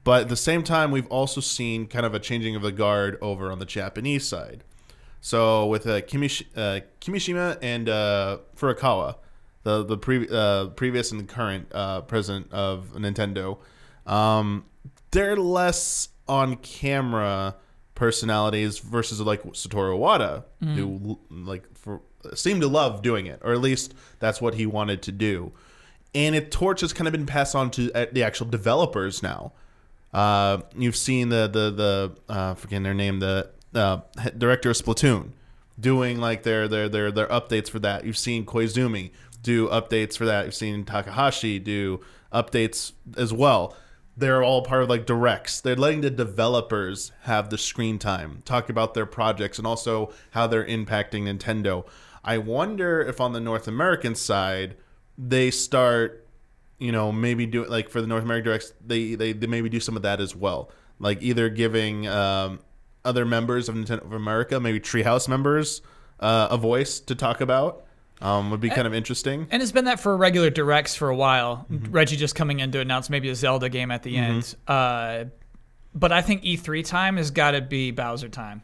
But at the same time, we've also seen kind of a changing of the guard over on the Japanese side. So with Kimishima and Furukawa, the previous and current president of Nintendo, they're less on camera personalities versus like Satoru Iwata, who seemed to love doing it, or at least that's what he wanted to do. And torch has kind of been passed on to the actual developers now. You've seen the forgetting their name, the director of Splatoon, doing like their updates for that. You've seen Koizumi do updates for that. You've seen Takahashi do updates as well. They're all part of like directs. They're letting the developers have the screen time, talk about their projects, and also how they're impacting Nintendo. I wonder if on the North American side they start, maybe do like for the North American directs, they maybe do some of that as well. Like either giving other members of Nintendo of America, maybe Treehouse members, a voice to talk about. Would be kind of interesting. And it's been that for regular directs for a while. Reggie just coming in to announce maybe a Zelda game at the end. But I think E3 time has got to be Bowser time.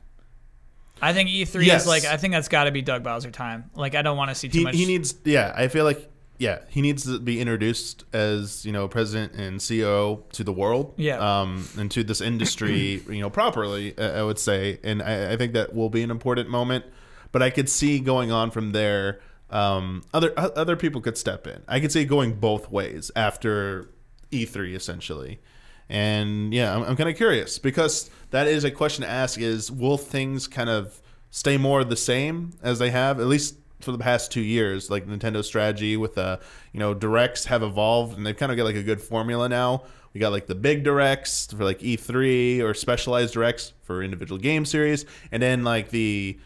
I think E3 is I think that's got to be Doug Bowser time. Like, I don't want to see too much. He needs, I feel like, he needs to be introduced as, president and CEO to the world. And to this industry, properly, I would say. And I think that will be an important moment. But I could see going on from there. Other people could step in. I could see it going both ways after E3 essentially. And I'm kind of curious because that is a question to ask: is will things kind of stay more the same as they have, at least for the past 2 years? Like Nintendo's strategy with directs have evolved, and they've kind of got like a good formula now. We got like the big directs for like E3 or specialized directs for individual game series, and then like the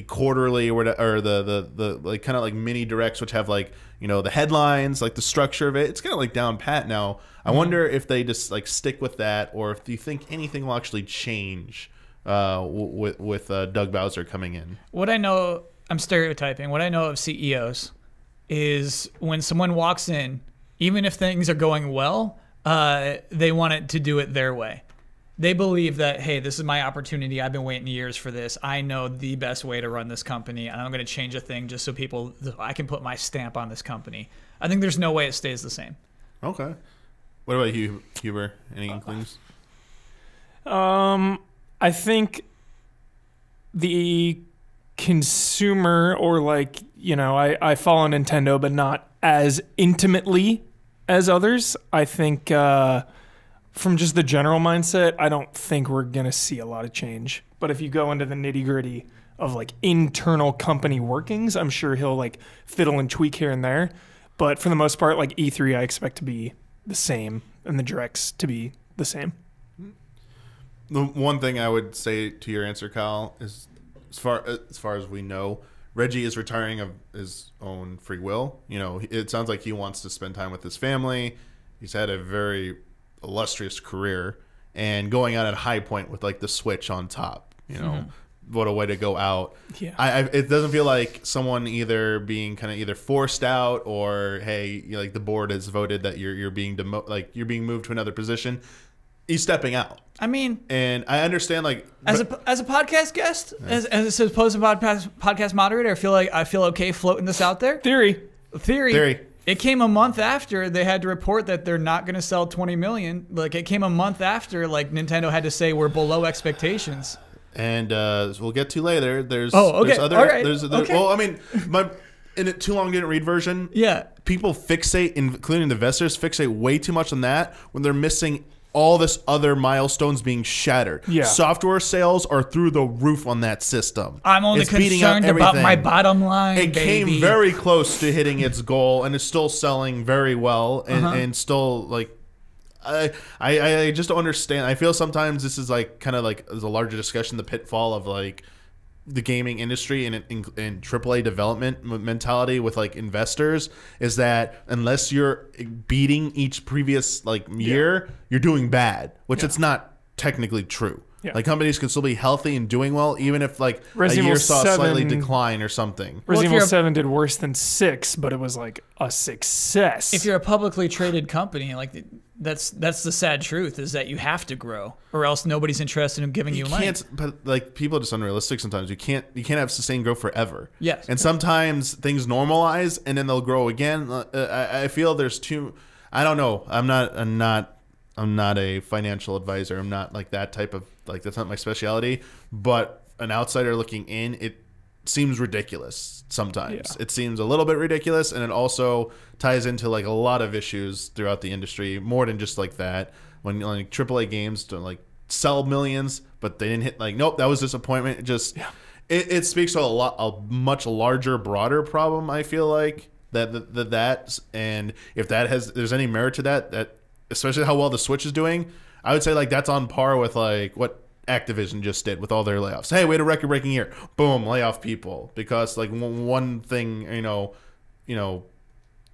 quarterly or the like kind of like mini directs, which have like the headlines, like the structure of it. It's kind of like down pat now. I wonder if they just like stick with that, or if you think anything will actually change with Doug Bowser coming in. What I know, I'm stereotyping. What I know of CEOs is when someone walks in, even if things are going well, they want it to do it their way. They believe that, hey, this is my opportunity. I've been waiting years for this. I know the best way to run this company, and I'm going to change a thing just so I can put my stamp on this company. I think there's no way it stays the same. Okay. What about you, Huber? Any inklings? I think the consumer, or like, I follow Nintendo, but not as intimately as others. I think from just the general mindset, I don't think we're going to see a lot of change. But if you go into the nitty-gritty of like internal company workings, I'm sure he'll like fiddle and tweak here and there. But for the most part, like E3, I expect to be the same, and the directs to be the same. The one thing I would say to your answer, Kyle, is as far as we know, Reggie is retiring of his own free will. It sounds like he wants to spend time with his family. He's had a very illustrious career, and going out at a high point with like the Switch on top. What a way to go out. It doesn't feel like someone either being kind of either forced out, or hey, like the board has voted that you're being you're being moved to another position. He's stepping out. I mean, and I understand like as a podcast guest, as a supposed podcast moderator, I feel okay floating this out there. Theory. It came a month after they had to report that they're not going to sell 20 million. Like, it came a month after, like, Nintendo had to say we're below expectations. And we'll get to later. There's okay. There's other. All right. Okay. Well, I mean, in a too long didn't read version. Yeah. People fixate, including the investors, fixate way too much on that when they're missing all this other milestones being shattered. Yeah. Software sales are through the roof on that system. I'm only concerned about my bottom line. It came very close to hitting its goal, and it's still selling very well, and still like. I just don't understand. I feel sometimes this is like kind of like as a larger discussion, the pitfall of like the gaming industry and AAA development mentality with like investors is that unless you're beating each previous like year, you're doing bad, which it's not technically true. Yeah. Like companies can still be healthy and doing well, even if like Resident a year saw a slightly decline or something. Resident Evil 7 did worse than 6, but it was like a success. If you're a publicly traded company, like That's the sad truth, is that you have to grow, or else nobody's interested in giving you money. But like, people are just unrealistic sometimes. You can't have sustained growth forever. Yes. And sometimes things normalize and then they'll grow again. I feel there's too. I don't know. I'm not a financial advisor. I'm not like that type of, like, that's not my specialty. But an outsider looking in, it seems ridiculous sometimes. It seems a little bit ridiculous, and it also ties into like a lot of issues throughout the industry, more than just like that. When like AAA games don't like sell millions, but they didn't hit, like, nope, that was disappointment. It just it speaks to a much larger, broader problem. I feel like that and if there's any merit to that, especially how well the Switch is doing, I would say like that's on par with like what Activision just did with all their layoffs. Hey, we had a record-breaking year. Boom, lay off people because like one thing,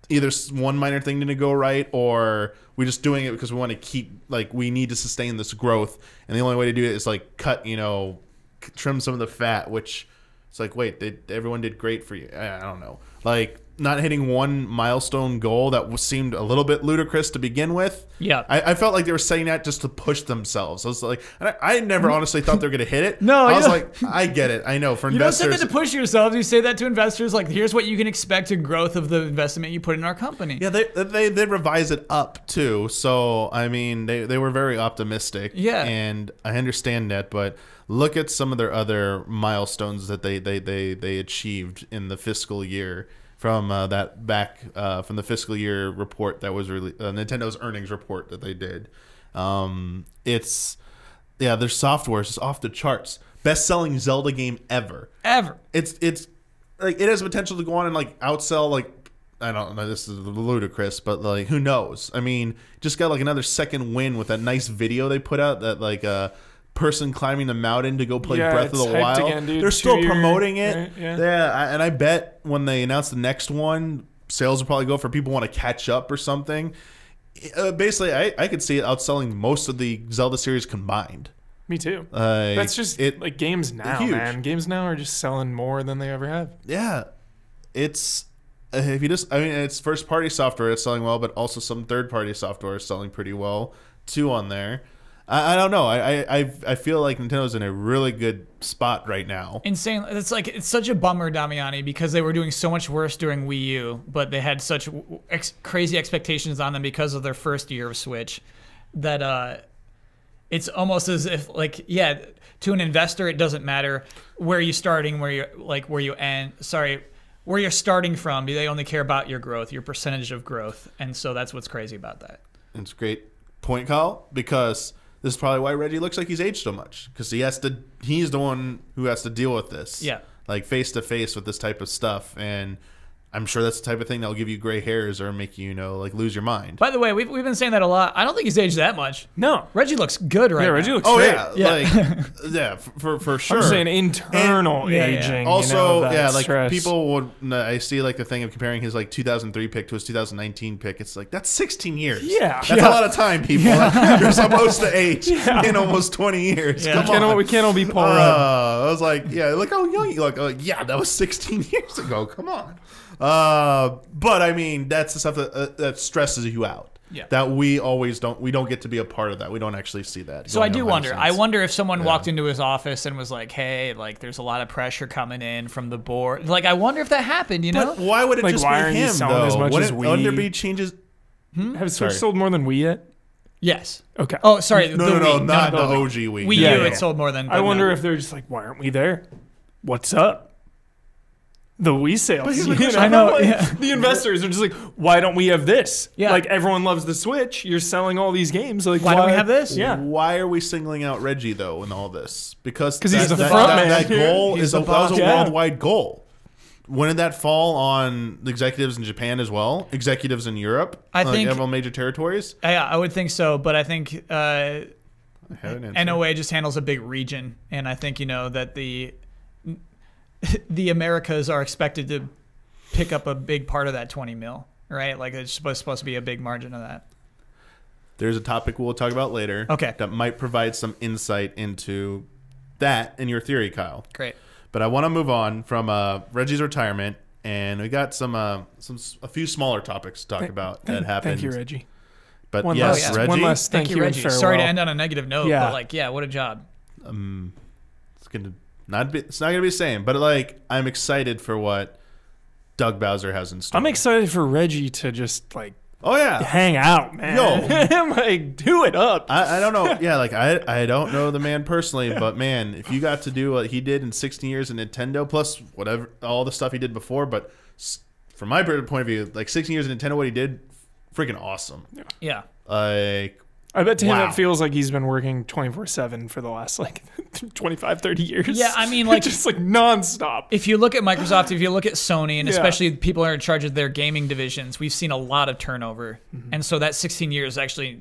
either one minor thing didn't go right, or we're just doing it because we want to keep, like, we need to sustain this growth, and the only way to do it is like cut, trim some of the fat. Which it's like, wait, everyone did great for you. I don't know, like. Not hitting one milestone goal that seemed a little bit ludicrous to begin with. Yeah. I felt like they were saying that just to push themselves. I was like, and I never honestly thought they were going to hit it. No, I was like, I get it. I know for investors. You don't say that to push yourselves. You say that to investors. Like, here's what you can expect in growth of the investment you put in our company. Yeah, they revise it up too. So, I mean, they were very optimistic. Yeah. And I understand that, but look at some of their other milestones that they achieved in the fiscal year. From from the fiscal year report that was Nintendo's earnings report that they did. Their software is off the charts. Best-selling Zelda game ever. It's like, it has potential to go on and like outsell, like, I don't know, this is ludicrous, but like, who knows? I mean, just got like another second win with that nice video they put out that like person climbing the mountain to go play Breath of the Wild. Again, dude. They're still promoting it. Right? Yeah, and I bet when they announce the next one, sales will probably go for people who want to catch up or something. Basically, I could see it outselling most of the Zelda series combined. Me too. That's just like games now, huge. Man. Games now are just selling more than they ever have. Yeah, it's it's first party software that's selling well, but also some third party software is selling pretty well too on there. I don't know. I feel like Nintendo's in a really good spot right now. Insane. It's such a bummer, Damiani, because they were doing so much worse during Wii U, but they had such crazy expectations on them because of their first year of Switch that it's almost as if, like, yeah, to an investor it doesn't matter where you're starting, where you're starting from. They only care about your growth, your percentage of growth, and so that's what's crazy about that. It's a great point, Kyle, because this is probably why Reggie looks like he's aged so much, because he's the one who has to deal with this. Yeah. Like face to face with this type of stuff. And I'm sure that's the type of thing that'll give you gray hairs or make you, like, lose your mind. By the way, we've been saying that a lot. I don't think he's aged that much. No. Reggie looks good right now. Reggie looks great. Yeah, for sure. I'm saying internal aging. Also, like stress. people would, I see like the thing of comparing his like 2003 pick to his 2019 pick. It's like, that's 16 years. Yeah. That's a lot of time, people. Like, you're supposed to age in almost 20 years. Yeah. Come on. We can't all be Paul Rudd. I was like, yeah, look how young you look. Yeah, that was 16 years ago. Come on. But I mean, that's the stuff that stresses you out. Yeah. That we don't get to be a part of that. We don't actually see that. So I do wonder. I wonder if someone walked into his office and was like, "Hey, like, there's a lot of pressure coming in from the board." Like, I wonder if that happened. But why would it like, just why be aren't you him selling though? as much as Wouldn't there Wii? be changes? Have Switch sold more than Wii yet? Yes. Okay. Oh, sorry. No, not the Wii. OG Wii. Wii U, it sold more than. I wonder if they're just like, why aren't we there? What's up? The Wii sales. I know. Yeah. The investors are just like, why don't we have this? Yeah. Like, everyone loves the Switch. You're selling all these games. Like, why don't we have this? Yeah. Why are we singling out Reggie though in all this? Because he's the front man. That goal He's that was a worldwide goal. When did that fall on the executives in Japan as well? Executives in Europe? I think several major territories. Yeah, I would think so, but I think NOA just handles a big region, and I think that the Americas are expected to pick up a big part of that 20 mil, right? Like, it's supposed to be a big margin of that. There's a topic we'll talk about later. Okay. That might provide some insight into that in your theory, Kyle. Great. But I want to move on from Reggie's retirement, and we got a few smaller topics to talk about that happened. Thank you, Reggie. But One yes, last, Reggie. one last Thank you, Reggie. and farewell. Sorry to end on a negative note, Yeah. but like, yeah, what a job. It's not gonna be the same, but like I'm excited for what Doug Bowser has in store. I'm excited for Reggie to just like Oh yeah, hang out, man. Yo. like do it up. I don't know. Yeah, like I don't know the man personally, but man, if you got to do what he did in 16 years in Nintendo, plus whatever all the stuff he did before, but from my point of view, like 16 years in Nintendo, what he did, freaking awesome. Yeah. I bet to him Wow. it feels like he's been working 24/7 for the last like 25, 30 years. Yeah, I mean, like, just like nonstop. if you look at Microsoft, if you look at Sony, and Yeah. especially people who are in charge of their gaming divisions, we've seen a lot of turnover. And so that 16 years actually,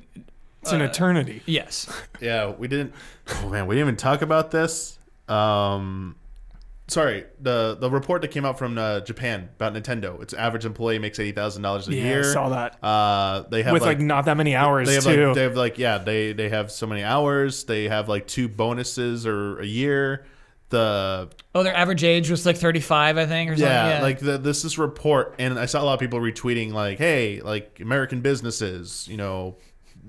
It's an eternity. yes. Yeah, we didn't. Oh man, we didn't even talk about this. Sorry, the report that came out from Japan about Nintendo. Its average employee makes $80,000 a Yeah, year. I saw that. They have With like not that many hours they have too. they have so many hours. They have like 2 bonuses or a year. Oh, their average age was like 35, I think, or something. Yeah, like this report, and I saw a lot of people retweeting like, "Hey, like American businesses,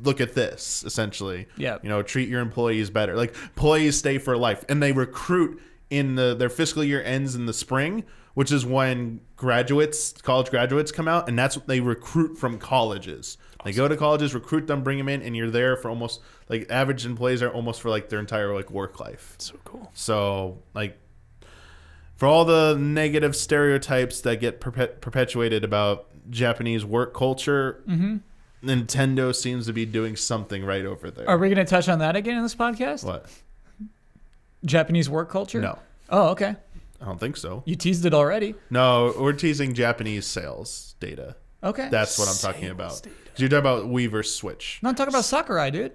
look at this." Essentially, Yeah. treat your employees better. Like employees stay for life, and they recruit in their fiscal year ends in the spring, which is when college graduates come out, and that's what they recruit from colleges. They go to colleges, recruit them, bring them in, and you're there for almost like average employees are almost for like their entire like work life. So cool. So like for all the negative stereotypes that get perpetuated about Japanese work culture, Nintendo seems to be doing something right over there. Are we going to touch on that again in this podcast? What? Japanese work culture? No, Oh, okay. I don't think so. You teased it already. No, we're teasing Japanese sales data. Okay. That's what I'm talking Sales about. data. You're talking about Wii versus Switch. I'm not talking about Sakurai, dude.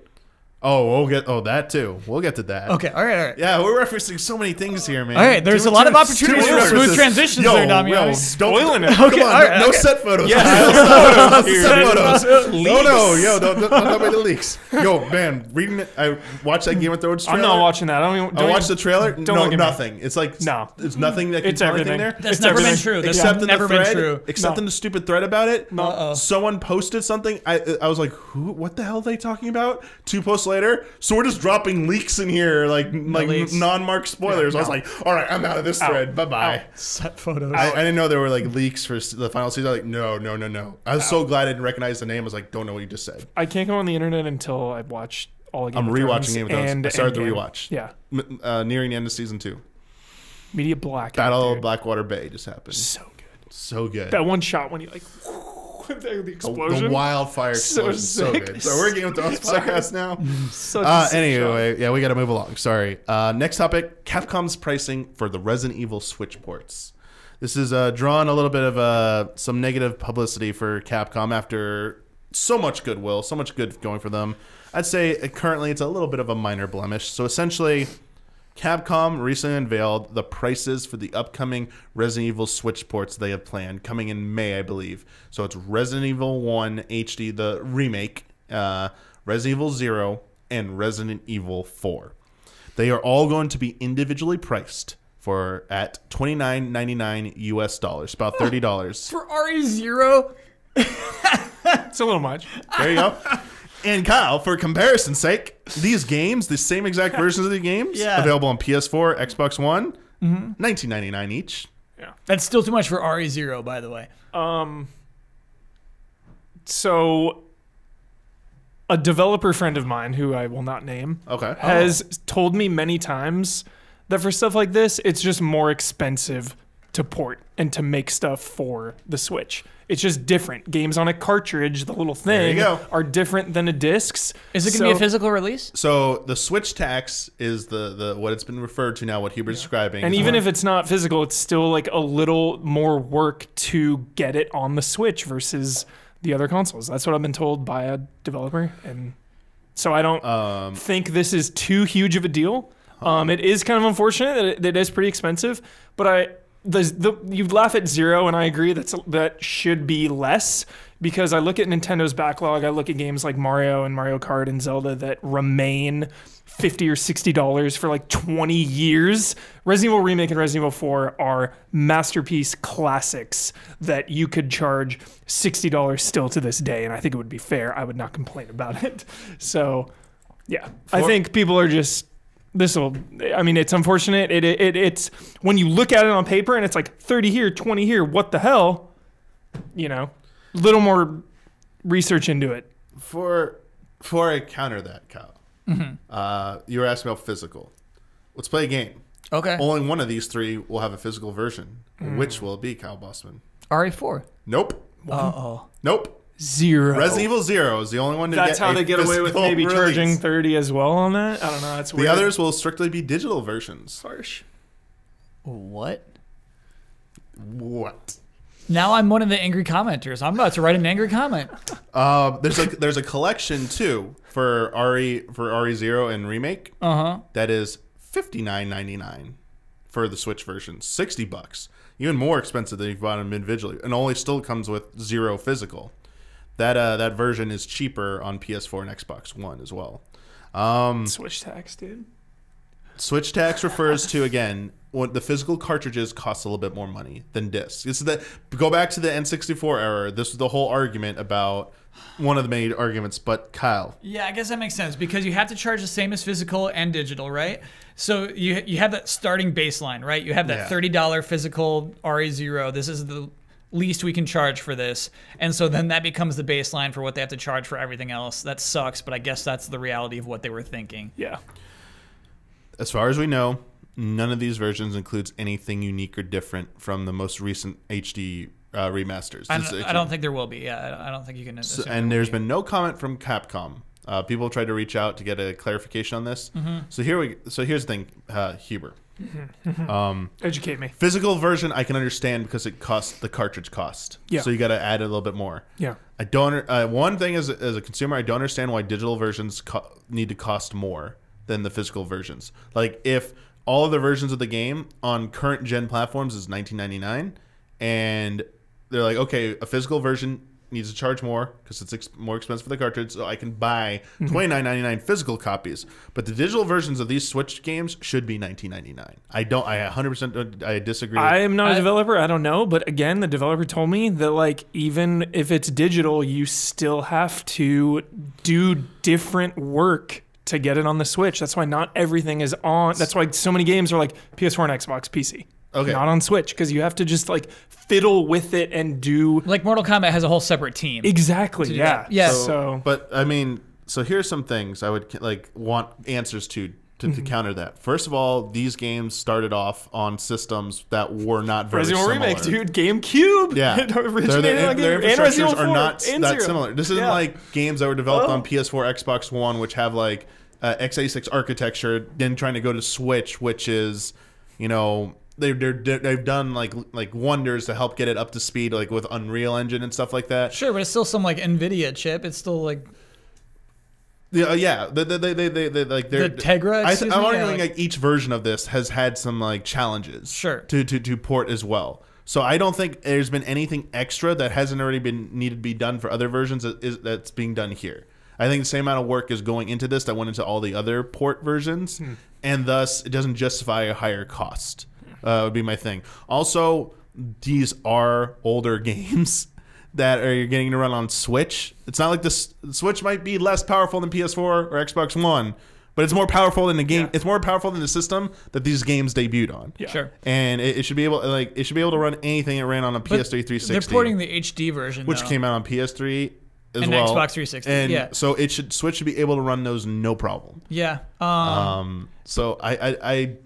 Oh, that too. We'll get to that. Okay, all right. Yeah, we're referencing so many things here, man. All right, there's a lot of opportunities for smooth transitions there, Damiani. Spoiling it. Come on, all right, no okay. set photos. Yeah, no Dude. set photos. Leaks. No, yo, don't tell me the leaks. Yo, man, reading it, I watched that Game of Thrones trailer. I'm not watching that. I watched the trailer. don't No, look at me. nothing. It's like No. it's nothing that can It's tell everything. anything there. That's It's never been everything. true. That's Except in never the thread, been true. except No. in the stupid thread about it. Uh-oh. Someone posted something. I was like, who? What the hell are they talking about? 2 posts later, so we're just dropping leaks in here, like leaks. non-marked spoilers. I was like, all right, I'm out of this thread. Bye bye. Set photos. I didn't know there were like leaks for the final season. I was like, no. I was so glad I didn't recognize the name. I was like, don't know what you just said. I can't go on the internet until I watch all of Game I'm of rewatching Thrones Game of Thrones. and I started the Endgame. rewatch. Yeah. Nearing the end of season 2. Media blackout. Battle of dude. Blackwater Bay just happened. So good. So good. That one shot when you like the explosion. The wildfire So explosion. So sick. good. So we're Game of Thrones podcast now. Such a sick Anyway, yeah, we got to move along. Sorry. Next topic: Capcom's pricing for the Resident Evil Switch ports. This is drawn a little bit of some negative publicity for Capcom after so much goodwill, so much good going for them. I'd say currently it's a little bit of a minor blemish. So essentially, Capcom recently unveiled the prices for the upcoming Resident Evil Switch ports they have planned, coming in May, I believe. So it's Resident Evil 1 HD, the remake, Resident Evil 0, and Resident Evil 4. They are all going to be individually priced at $29.99 US dollars, about $30. For RE0? It's a little much. There you go. And Kyle, for comparison's sake, these games, the same exact versions of the games, Yeah. available on PS4, Xbox One, $19.99 each. Yeah. That's still too much for RE0, by the way. So a developer friend of mine who I will not name Okay. has told me many times that for stuff like this, it's just more expensive to port and to make stuff for the Switch. It's just different. Games on a cartridge, the little There you thing, go. are different than a discs. Is it going to be a physical release? So the Switch tax is the what it's been referred to now, what Hubert's describing. And even if it's not physical, it's still like a little more work to get it on the Switch versus the other consoles. That's what I've been told by a developer. And so I don't think this is too huge of a deal. It is kind of unfortunate that it is pretty expensive, but you laugh at zero, and I agree that should be less, because I look at Nintendo's backlog. I look at games like Mario and Mario Kart and Zelda that remain $50 or $60 for like 20 years. Resident Evil Remake and Resident Evil 4 are masterpiece classics that you could charge $60 still to this day, and I think it would be fair. I would not complain about it. So, yeah, I think people are just I mean, it's unfortunate. It's when you look at it on paper and it's like 30 here, 20 here. What the hell? You know, little more research into it. Before I counter that, Kyle, you were asking about physical. Let's play a game. Okay. Only one of these three will have a physical version. Which will it be, Kyle Bosman? RE4. Nope. Uh-oh. Nope. 0. Resident Evil 0 is the only one to That's get how a they get away with physical maybe release. charging 30 as well on that. I don't know. That's weird. The others will strictly be digital versions. Harsh. What? What? Now I'm one of the angry commenters. I'm about to write an angry comment. There's a collection too for RE0 and Remake. That is $59.99 for the Switch version. $60, even more expensive than if you bought them individually, and only still comes with 0 physical. That version is cheaper on PS4 and Xbox One as well. Switch tax, dude. Switch tax refers to, again, when the physical cartridges cost a little bit more money than discs. Go back to the N64 era. This was the whole argument about one of the main arguments. But Kyle, Yeah, I guess that makes sense because you have to charge the same as physical and digital, right? So you have that starting baseline, right? You have that $30 physical RE0. This is the least we can charge for this. And so then that becomes the baseline for what they have to charge for everything else. That sucks, but I guess that's the reality of what they were thinking. Yeah. as far as we know, none of these versions includes anything unique or different from the most recent HD remasters. I don't think there will be. Yeah, I don't think you can. And there's been no comment from Capcom. People tried to reach out to get a clarification on this. Mm-hmm. So here's the thing, Huber. Educate me. Physical version I can understand because it costs the cartridge cost. Yeah. So you got to add a little bit more. Yeah. I don't. One thing as a consumer, I don't understand why digital versions need to cost more than the physical versions. Like if all of the versions of the game on current gen platforms is $19.99, and they're like, okay, a physical version needs to charge more because it's more expensive for the cartridge, so I can buy $29.99 physical copies. But the digital versions of these Switch games should be $19.99. I 100% I disagree. I am not a developer. I don't know. But again, the developer told me that like even if it's digital, you still have to do different work to get it on the Switch. That's why not everything is on. That's why so many games are like PS4 and Xbox, PC. Okay. Not on Switch because you have to just like fiddle with it and do like Mortal Kombat has a whole separate team. Exactly. Yeah. Yeah. So, but I mean, so here's some things I would like want answers to counter that. First of all, these games started off on systems that were not very Resident Evil similar. Remake, dude, GameCube. Yeah, their infrastructures are not that similar. This isn't like games that were developed on PS4, Xbox One, which have like x86 architecture, then trying to go to Switch, which is, you know, they've done like wonders to help get it up to speed, like with Unreal Engine and stuff like that. Sure, but it's still some like NVIDIA chip. It's still like They like the Tegra. I'm wondering like each version of this has had some like challenges. Sure. To port as well. So I don't think there's been anything extra that hasn't already been needed to be done for other versions that's being done here. I think the same amount of work is going into this that went into all the other port versions, and thus it doesn't justify a higher cost. Would be my thing. Also, these are older games that are getting to run on Switch. It's not like the Switch might be less powerful than PS4 or Xbox One, but it's more powerful than the game. Yeah. It's more powerful than the system that these games debuted on. Yeah. Sure. And it should be able to run anything it ran on a PS3 360. They're porting the HD version, which came out on PS3 as and well, Xbox 360. And so Switch should be able to run those no problem. Yeah. So I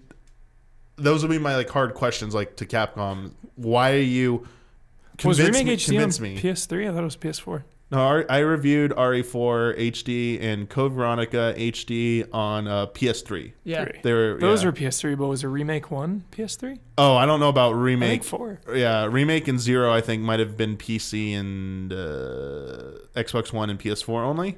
those would be my like hard questions like to Capcom. Why are you was Remake HD on me? PS3? I thought it was PS4. No, I reviewed RE4 HD and Code Veronica HD on PS3. Yeah, those were PS3, but was a Remake 1 PS3? Oh, I don't know about Remake. I think 4. Yeah, Remake and 0 I think might have been PC and Xbox One and PS4 only.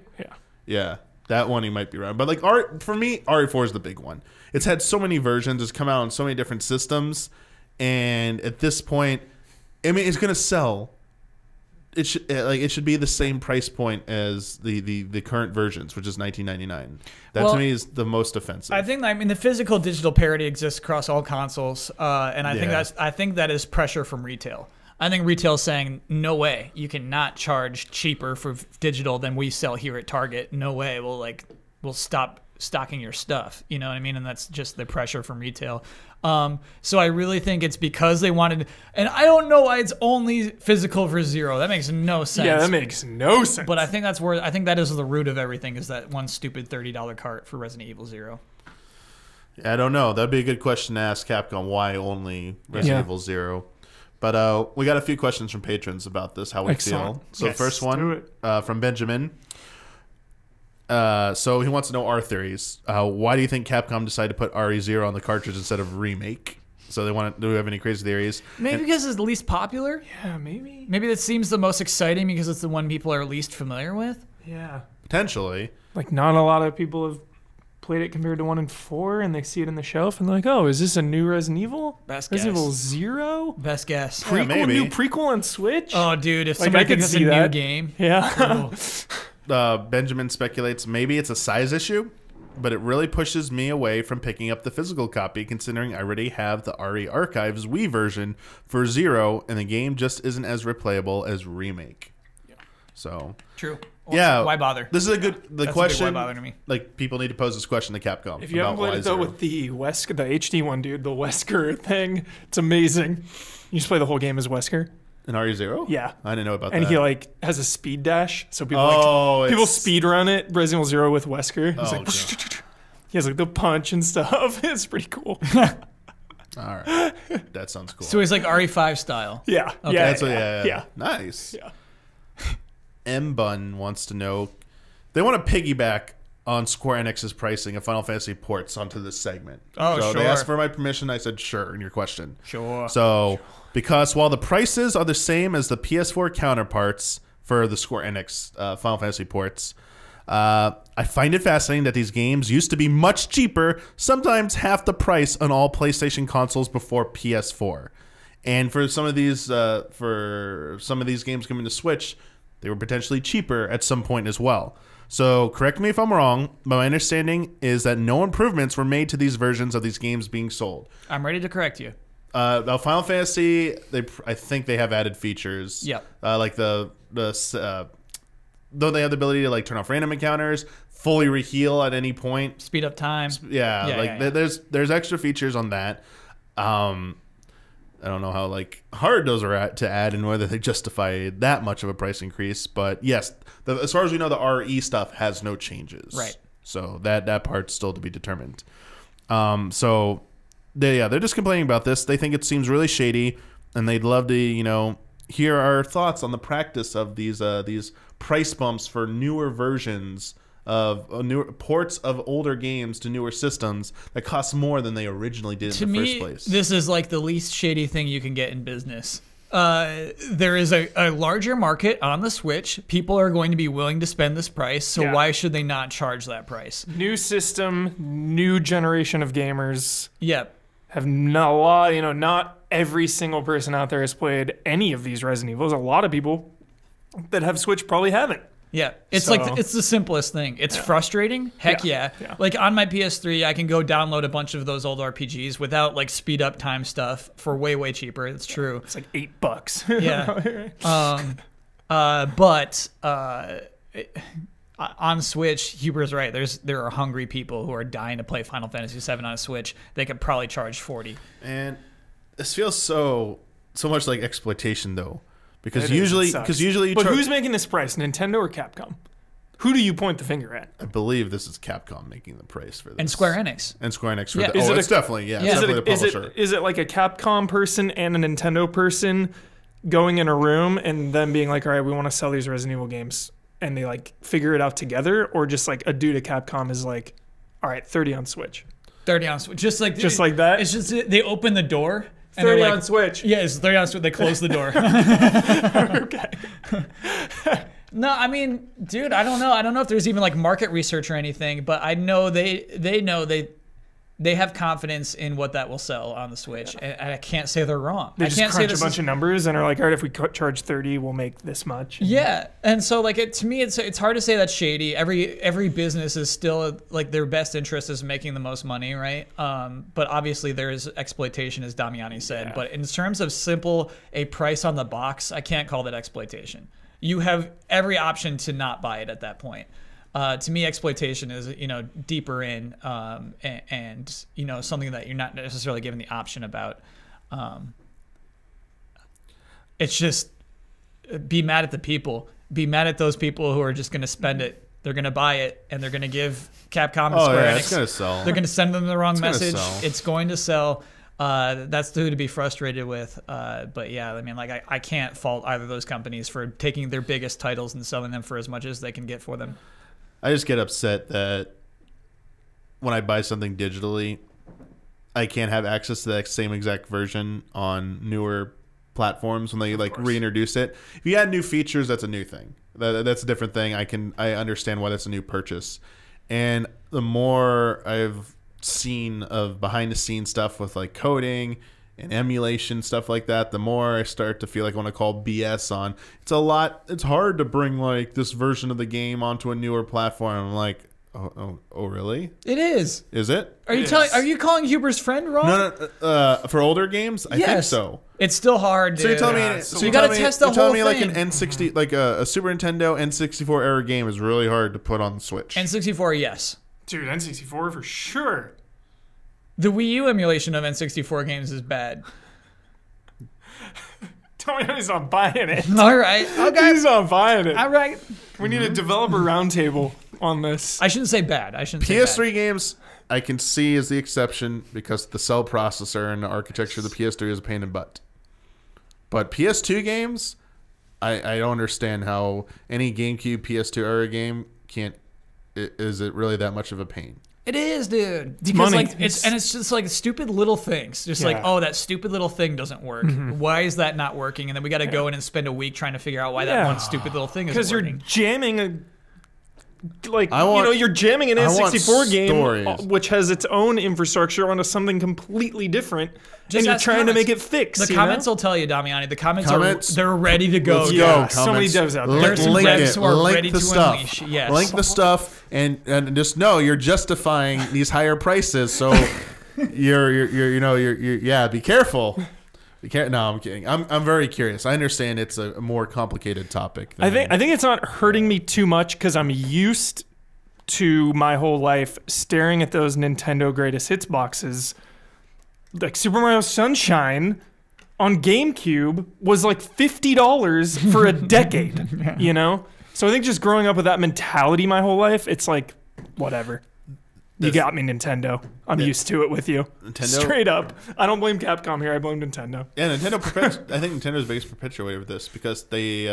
Yeah, that one you might be right. But like for me, RE4 is the big one. It's had so many versions. It's come out on so many different systems, and at this point, I mean, it's gonna sell it should be the same price point as the current versions, which is $19.99. That Well, to me is the most offensive. I mean, the physical digital parity exists across all consoles, and I think that is pressure from retail. I think retail is saying, no way, you cannot charge cheaper for digital than we sell here at Target. No way, we'll stop stocking your stuff. You know what I mean? And that's just the pressure from retail. So I really think it's because they wanted, and I don't know why it's only physical for Zero. That makes no sense. Yeah, that makes no sense. But I think that is the root of everything, is that one stupid $30 cart for Resident Evil 0. I don't know. That'd be a good question to ask Capcom. Why only Resident Evil 0? But we got a few questions from patrons about this, how we feel. So the first one from Benjamin. So he wants to know our theories. Why do you think Capcom decided to put RE0 on the cartridge instead of Remake? So do we have any crazy theories? Maybe because it's the least popular? Yeah, maybe. Maybe that seems the most exciting because it's the one people are least familiar with? Yeah. Potentially. Like, not a lot of people have played it compared to 1 and 4, and they see it in the shelf, and they're like, oh, is this a new Resident Evil? Best Resident guess. Evil 0? Best guess. Prequel, maybe. new prequel on Switch? Oh, dude, if Like, somebody I could thinks it's a see new that. game. Yeah. Benjamin speculates maybe it's a size issue, but it really pushes me away from picking up the physical copy, considering I already have the RE Archives Wii version for 0, and the game just isn't as replayable as Remake. Yeah. So True. yeah, Why bother? This is a good question. A big why bother to me. Like, people need to pose this question to Capcom. If you haven't played it, though, with the HD one, dude, the Wesker thing, it's amazing. You just play the whole game as Wesker. In RE0? Yeah. I didn't know about that. And he, like, has a speed dash, so people speed run it, Resident Evil 0 with Wesker. He's like, he has, like, the punch and stuff. It's pretty cool. All right. That sounds cool. So he's like RE5 style. Yeah. Okay. Yeah. Nice. Yeah. M Bun wants to know, they want to piggyback on Square Enix's pricing of Final Fantasy ports onto this segment. Oh, so sure. They asked for my permission. I said sure in your question. Sure. So because while the prices are the same as the PS4 counterparts for the Square Enix Final Fantasy ports, I find it fascinating that these games used to be much cheaper, sometimes half the price on all PlayStation consoles before PS4. And for some of these games coming to Switch, they were potentially cheaper at some point as well. So correct me if I'm wrong, but my understanding is that no improvements were made to these versions of these games being sold. I'm ready to correct you. Final Fantasy, I think they have added features. Yeah. Like though they have the ability to like turn off random encounters, fully reheal at any point, Speed up time. Yeah. There's extra features on that. I don't know how like hard those are to add and whether they justify that much of a price increase, but yes, as far as we know, the RE stuff has no changes. Right. So that part's still to be determined. So they're just complaining about this. They think it seems really shady, and they'd love to hear our thoughts on the practice of these price bumps for newer versions of newer ports of older games to newer systems that cost more than they originally did in the first place. This is like the least shady thing you can get in business. There is a larger market on the Switch. People are going to be willing to spend this price, so why should they not charge that price? New system, new generation of gamers. Yep. Have not every single person out there has played any of these Resident Evils. A lot of people that have Switch probably haven't. Yeah, it's it's the simplest thing. It's frustrating. Heck yeah. Like on my PS3, I can go download a bunch of those old RPGs without like speed up time stuff for way cheaper. It's true. It's like $8. Yeah. But on Switch, Huber's right. There are hungry people who are dying to play Final Fantasy VII on a Switch. They could probably charge $40. And this feels so much like exploitation though. Because But usually, who's making this price? Nintendo or Capcom? Who do you point the finger at? I believe this is Capcom making the price for this, And Square Enix. For Yeah. it's definitely definitely the publisher. Is it like a Capcom person and a Nintendo person going in a room and them being like, all right, we want to sell these Resident Evil games, and they like figure it out together, or just like a dude at Capcom is like, all right, 30 on Switch, 30 on Switch, just like that. It's just they open the door. 30 on Switch. Yeah, it's 30 on Switch. They close the door. Okay. No, I mean, dude, I don't know. I don't know if there's even like market research or anything, but I know they they have confidence in what that will sell on the Switch, and I can't say they're wrong. They I just can't say crunch this a bunch of numbers and are like, all right, if we charge 30, we'll make this much. Yeah, and so like to me, it's hard to say that's shady. Every business is still like their best interest is making the most money, right? But obviously there is exploitation, as Damiani said. Yeah. But in terms of simple a price on the box, I can't call that exploitation. You have every option to not buy it at that point. To me, exploitation is deeper in and something that you're not necessarily given the option about. It's just be mad at the people. Be mad at those people who are just going to spend it. They're going to buy it, and they're going to give Capcom and Square Enix. It's going to sell. They're going to send them the wrong message. Sell. It's going to sell. That's who to be frustrated with. But yeah, I mean, like I can't fault either of those companies for taking their biggest titles and selling them for as much as they can get for them. I just get upset that when I buy something digitally, I can't have access to that same exact version on newer platforms when they like reintroduce it. If you add new features, that's a new thing. That's a different thing. I understand why that's a new purchase. And the more I've seen of behind the scenes stuff with like coding and emulation, stuff like that, the more I start to feel like I want to call BS on. It's hard to bring like this version of the game onto a newer platform. I'm like, oh really? It is. Is it? Are you calling Huber's friend wrong? No. For older games, I think so. It's still hard. So you're telling me, you got to test the whole thing. Like an N60, like a Super Nintendo N64 era game is really hard to put on the Switch. N64, yes. Dude, N64 for sure. The Wii U emulation of N64 games is bad. Tony's not buying it. All right. Okay. He's not buying it. All right. We need a developer roundtable on this. I shouldn't say bad. PS3 games, I can see as the exception because the cell processor and the architecture of the PS3 is a pain in the butt. But PS2 games, I don't understand how any GameCube PS2 era game is it really that much of a pain? It is, dude. Because money. like it's just like stupid little things. Just like, oh, that stupid little thing doesn't work. Why is that not working? And then we got to go in and spend a week trying to figure out why that one stupid little thing isn't working. Because you're jamming you're jamming an N64 game, which has its own infrastructure onto something completely different, and you're trying to make it fix. The comments will tell you, Damiani. The comments they're ready to go. Let's go. So many devs out there. There's some devs who are ready to unleash. Yes. Link the stuff, and just know you're justifying these higher prices. So you're be careful. No, I'm kidding. I'm very curious. I understand it's a more complicated topic. I think it's not hurting me too much because I'm used to my whole life staring at those Nintendo Greatest Hits boxes. Like Super Mario Sunshine on GameCube was like $50 for a decade, So I think just growing up with that mentality my whole life, it's like, whatever. You got me, Nintendo. I'm used to it with you. Nintendo? Straight up. I don't blame Capcom here. I blame Nintendo. Yeah, Nintendo. I think Nintendo's biggest perpetuator of this because they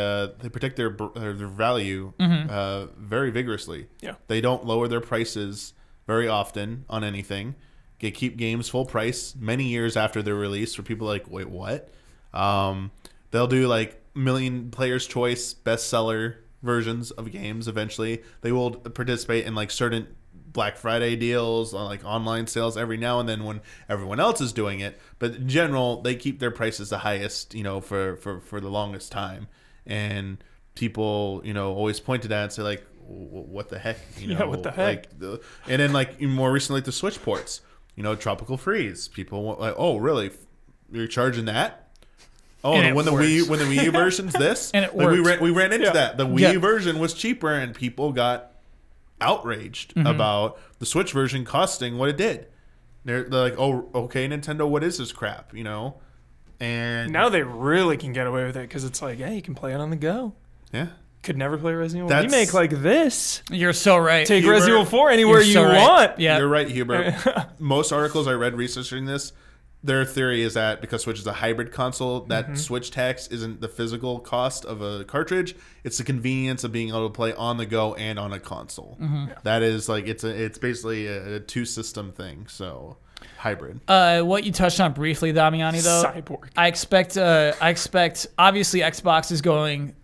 protect their value very vigorously. Yeah. They don't lower their prices very often on anything. They keep games full price many years after their release. Where people are like, wait, what? They'll do like million players' choice bestseller versions of games. Eventually, they will participate in like certain Black Friday deals on like online sales every now and then when everyone else is doing it, but in general they keep their prices the highest for the longest time, and people always point to that and say like, what the heck, what the heck, and then like more recently like the Switch ports, Tropical Freeze, people want like, oh really, you're charging that? Oh, and when the Wii U version's this, and it worked. Like we ran into that. The Wii U version was cheaper, and people got outraged about the Switch version costing what it did. They're like, oh, okay, Nintendo, what is this crap? And now they really can get away with it because it's like, hey, you can play it on the go. Yeah. Could never play Resident Evil Remake like this. You're so right. Take Resident Evil 4 anywhere you want. Yeah. You're right, Hubert. Most articles I read researching this, their theory is that because Switch is a hybrid console, that Switch tax isn't the physical cost of a cartridge; it's the convenience of being able to play on the go and on a console. That is like it's basically a two-system thing. So hybrid. What you touched on briefly, Damiani, though. Cyborg. I expect obviously Xbox is going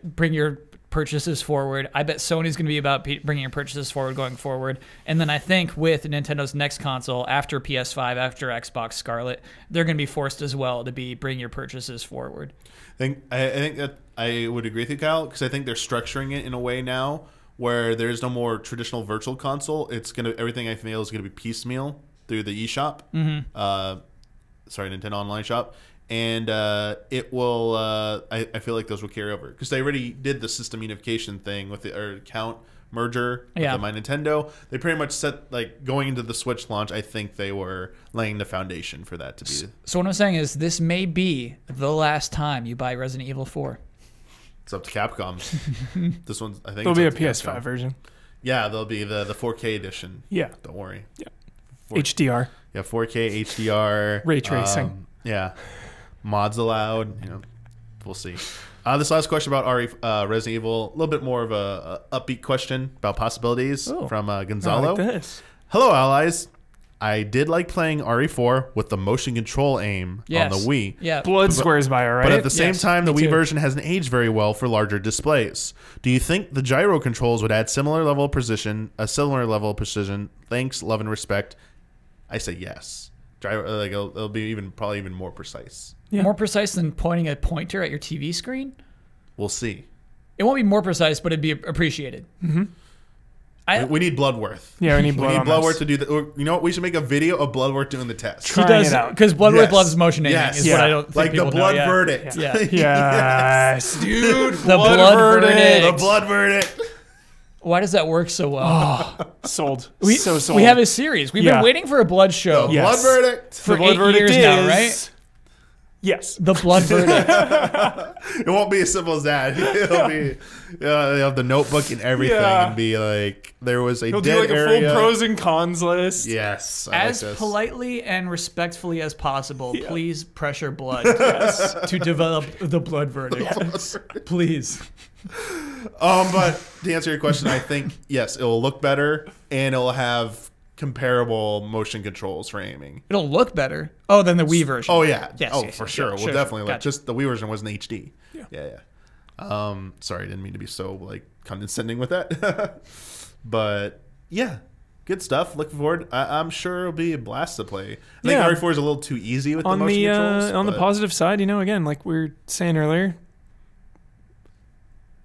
bring your purchases forward. I bet Sony's going to be about bringing your purchases forward going forward. And then I think with Nintendo's next console, after PS5, after Xbox Scarlet, they're going to be forced as well to be bring your purchases forward. I think that I would agree with you, Kyle, because I think they're structuring it in a way now where there's no more traditional virtual console. It's everything I feel is gonna be piecemeal through the eShop. Nintendo Online Shop. And it will. I feel like those will carry over because they already did the system unification thing with the account merger with the My Nintendo. They pretty much set going into the Switch launch. I think they were laying the foundation for that to be. So what I'm saying is, this may be the last time you buy Resident Evil 4. It's up to Capcom. This one's. I think there'll be a PS5 Capcom version. Yeah, there'll be the 4K edition. Yeah, don't worry. Yeah, HDR. Yeah, 4K HDR. Ray tracing. Yeah. Mods allowed, we'll see. This last question about Resident Evil, a little bit more of a upbeat question about possibilities from Gonzalo. I like this. Hello, allies. I did like playing RE4 with the motion control aim on the Wii. Yeah, blood squares by, all right? But at the same time, the me Wii too. version hasn't aged very well for larger displays. Do you think the gyro controls would add a similar level of precision? Thanks, love, and respect. I say yes. Gyro, it'll be probably even more precise. Yeah. More precise than pointing a pointer at your TV screen? We'll see. It won't be more precise, but it'd be appreciated. We need Bloodworth. Yeah, we need Bloodworth to do that. You know what? We should make a video of Bloodworth doing the test. He does, because Bloodworth loves motion aiming. Yes. Is what I don't think the blood know. verdict. Yeah. Yes, dude. The blood verdict. The blood verdict. Why does that work so well? Sold. So sold. We have a series. We've been waiting for a blood show. The blood verdict. For the blood 8 verdict years now, right? Yes. The blood verdict. It won't be as simple as that. It'll be they'll have the notebook and everything and be like, there was He'll dead do area. a full pros and cons list. Yes. As politely and respectfully as possible, please pressure blood to develop the blood verdict. Please. But to answer your question, I think, yes, it will look better and it'll have comparable motion controls for aiming. It'll look better. Oh, than the Wii version. Oh, yeah. Yes, for sure. We'll definitely look. Gotcha. Just the Wii version wasn't HD. Yeah. Sorry, I didn't mean to be so condescending with that. But yeah, good stuff. Looking forward. I'm sure it'll be a blast to play. I think RE4 is a little too easy with the motion controls. On the positive side, again, like we were saying earlier,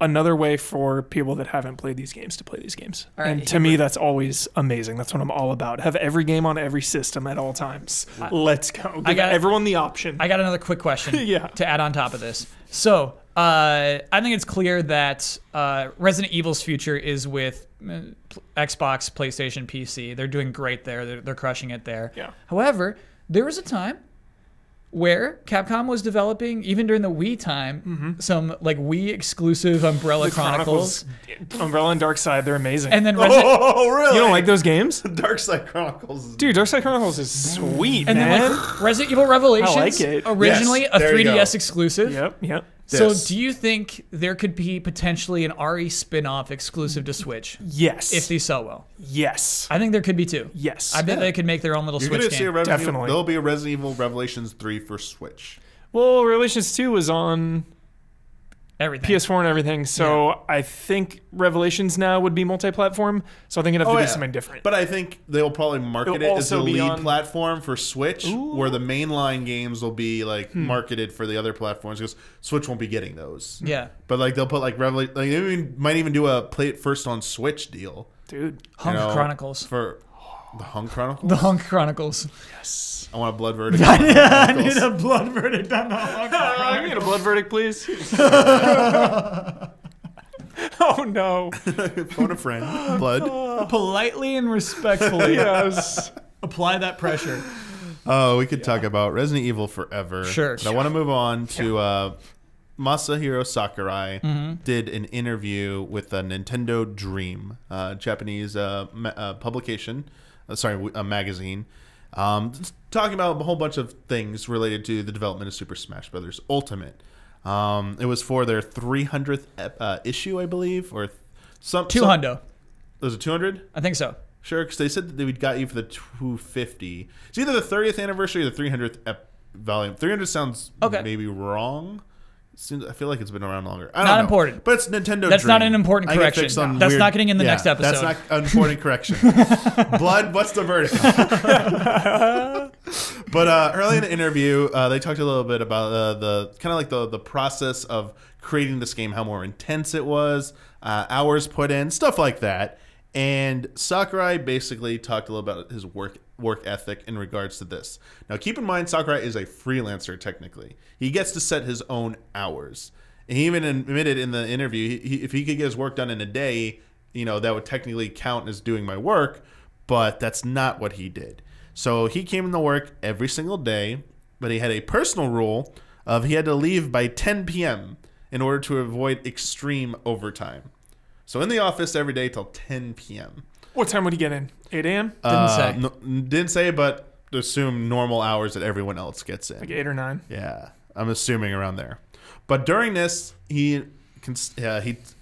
another way for people that haven't played these games to play these games. All right, and to me, that's always amazing. That's what I'm all about. Have every game on every system at all times. Let's go. Give everyone the option. I got another quick question Yeah. to add on top of this. So I think it's clear that Resident Evil's future is with Xbox, PlayStation, PC. They're doing great there. They're crushing it there. Yeah. However, there was a time where Capcom was developing, even during the Wii time, some Wii exclusive Umbrella Chronicles. Umbrella and Dark Side, they're amazing. And then Oh, really? You don't like those games? Dark Side Chronicles. Dude, Dark Side Chronicles is sweet, and man. then Resident Evil Revelations, I like it. originally Yes, a there you 3DS go. exclusive. Yep. So Yes. do you think there could be potentially an RE spin-off exclusive to Switch Yes. if these sell well? Yes. I think there could be too. Yes. I bet they could make their own little You're Switch going to see game. Definitely. there'll be a Resident Evil Revelations 3 for Switch. Well, Revelations 2 was on Everything. PS4 and everything, so I think Revelations now would be multi-platform, so I think it'd have to be something different. But I think they'll probably market It'll it as the also be lead on- platform for Switch, where the mainline games will be marketed for the other platforms because Switch won't be getting those. Yeah. But they'll put they might even do a play it first on Switch deal. Dude. Hunk Chronicles. For the Hunk Chronicles. The Hunk Chronicles. Yes. I want a blood verdict. I need a blood verdict on the Hunk Can we get a blood verdict, please? Oh, no. Phone a friend. Blood. Politely and respectfully Yes. apply that pressure. Oh, we could talk about Resident Evil forever. Sure. But I want to move on to Masahiro Sakurai did an interview with a Nintendo Dream, Japanese publication, a magazine, talking about a whole bunch of things related to the development of Super Smash Bros. Ultimate. It was for their 300th issue, I believe, or some 200. Was it 200? I think so. Sure, because they said that they got you for the 250. It's either the 30th anniversary or the 300th volume. 300 sounds maybe wrong. I feel like it's been around longer. I don't Not know. important. But it's Nintendo That's Dream. not an important I get correction. fixed on That's weird- not getting in the next episode. That's not an important correction. Blood, what's the verdict? But early in the interview, they talked a little bit about the kind of like the process of creating this game, how more intense it was, hours put in, stuff like that. And Sakurai basically talked a little about his work ethic in regards to this. Now, keep in mind, Sakurai is a freelancer technically. He gets to set his own hours. And he even admitted in the interview, if he could get his work done in a day, that would technically count as doing my work, but that's not what he did. So he came into work every single day, but he had a personal rule of he had to leave by 10 p.m. in order to avoid extreme overtime. So in the office every day till 10 p.m. What time would he get in? 8 a.m.? Didn't say. No, didn't say, but assume normal hours that everyone else gets in. Like 8 or 9? Yeah, I'm assuming around there. But during this, he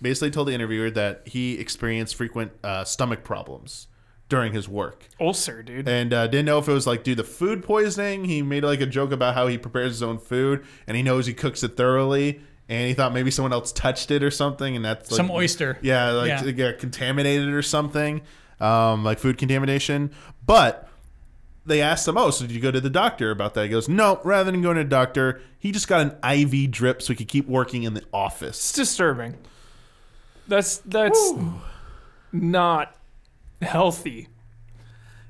basically told the interviewer that he experienced frequent stomach problems during his work. Ulcer, dude. And didn't know if it was like due to food poisoning. He made like a joke about how he prepares his own food and he knows he cooks it thoroughly. And he thought maybe someone else touched it or something, and that's like, Some oyster. Yeah, it got contaminated or something, like food contamination. But they asked him, so did you go to the doctor about that? He goes, no, rather than going to the doctor, he just got an IV drip so he could keep working in the office. It's disturbing. That's not healthy.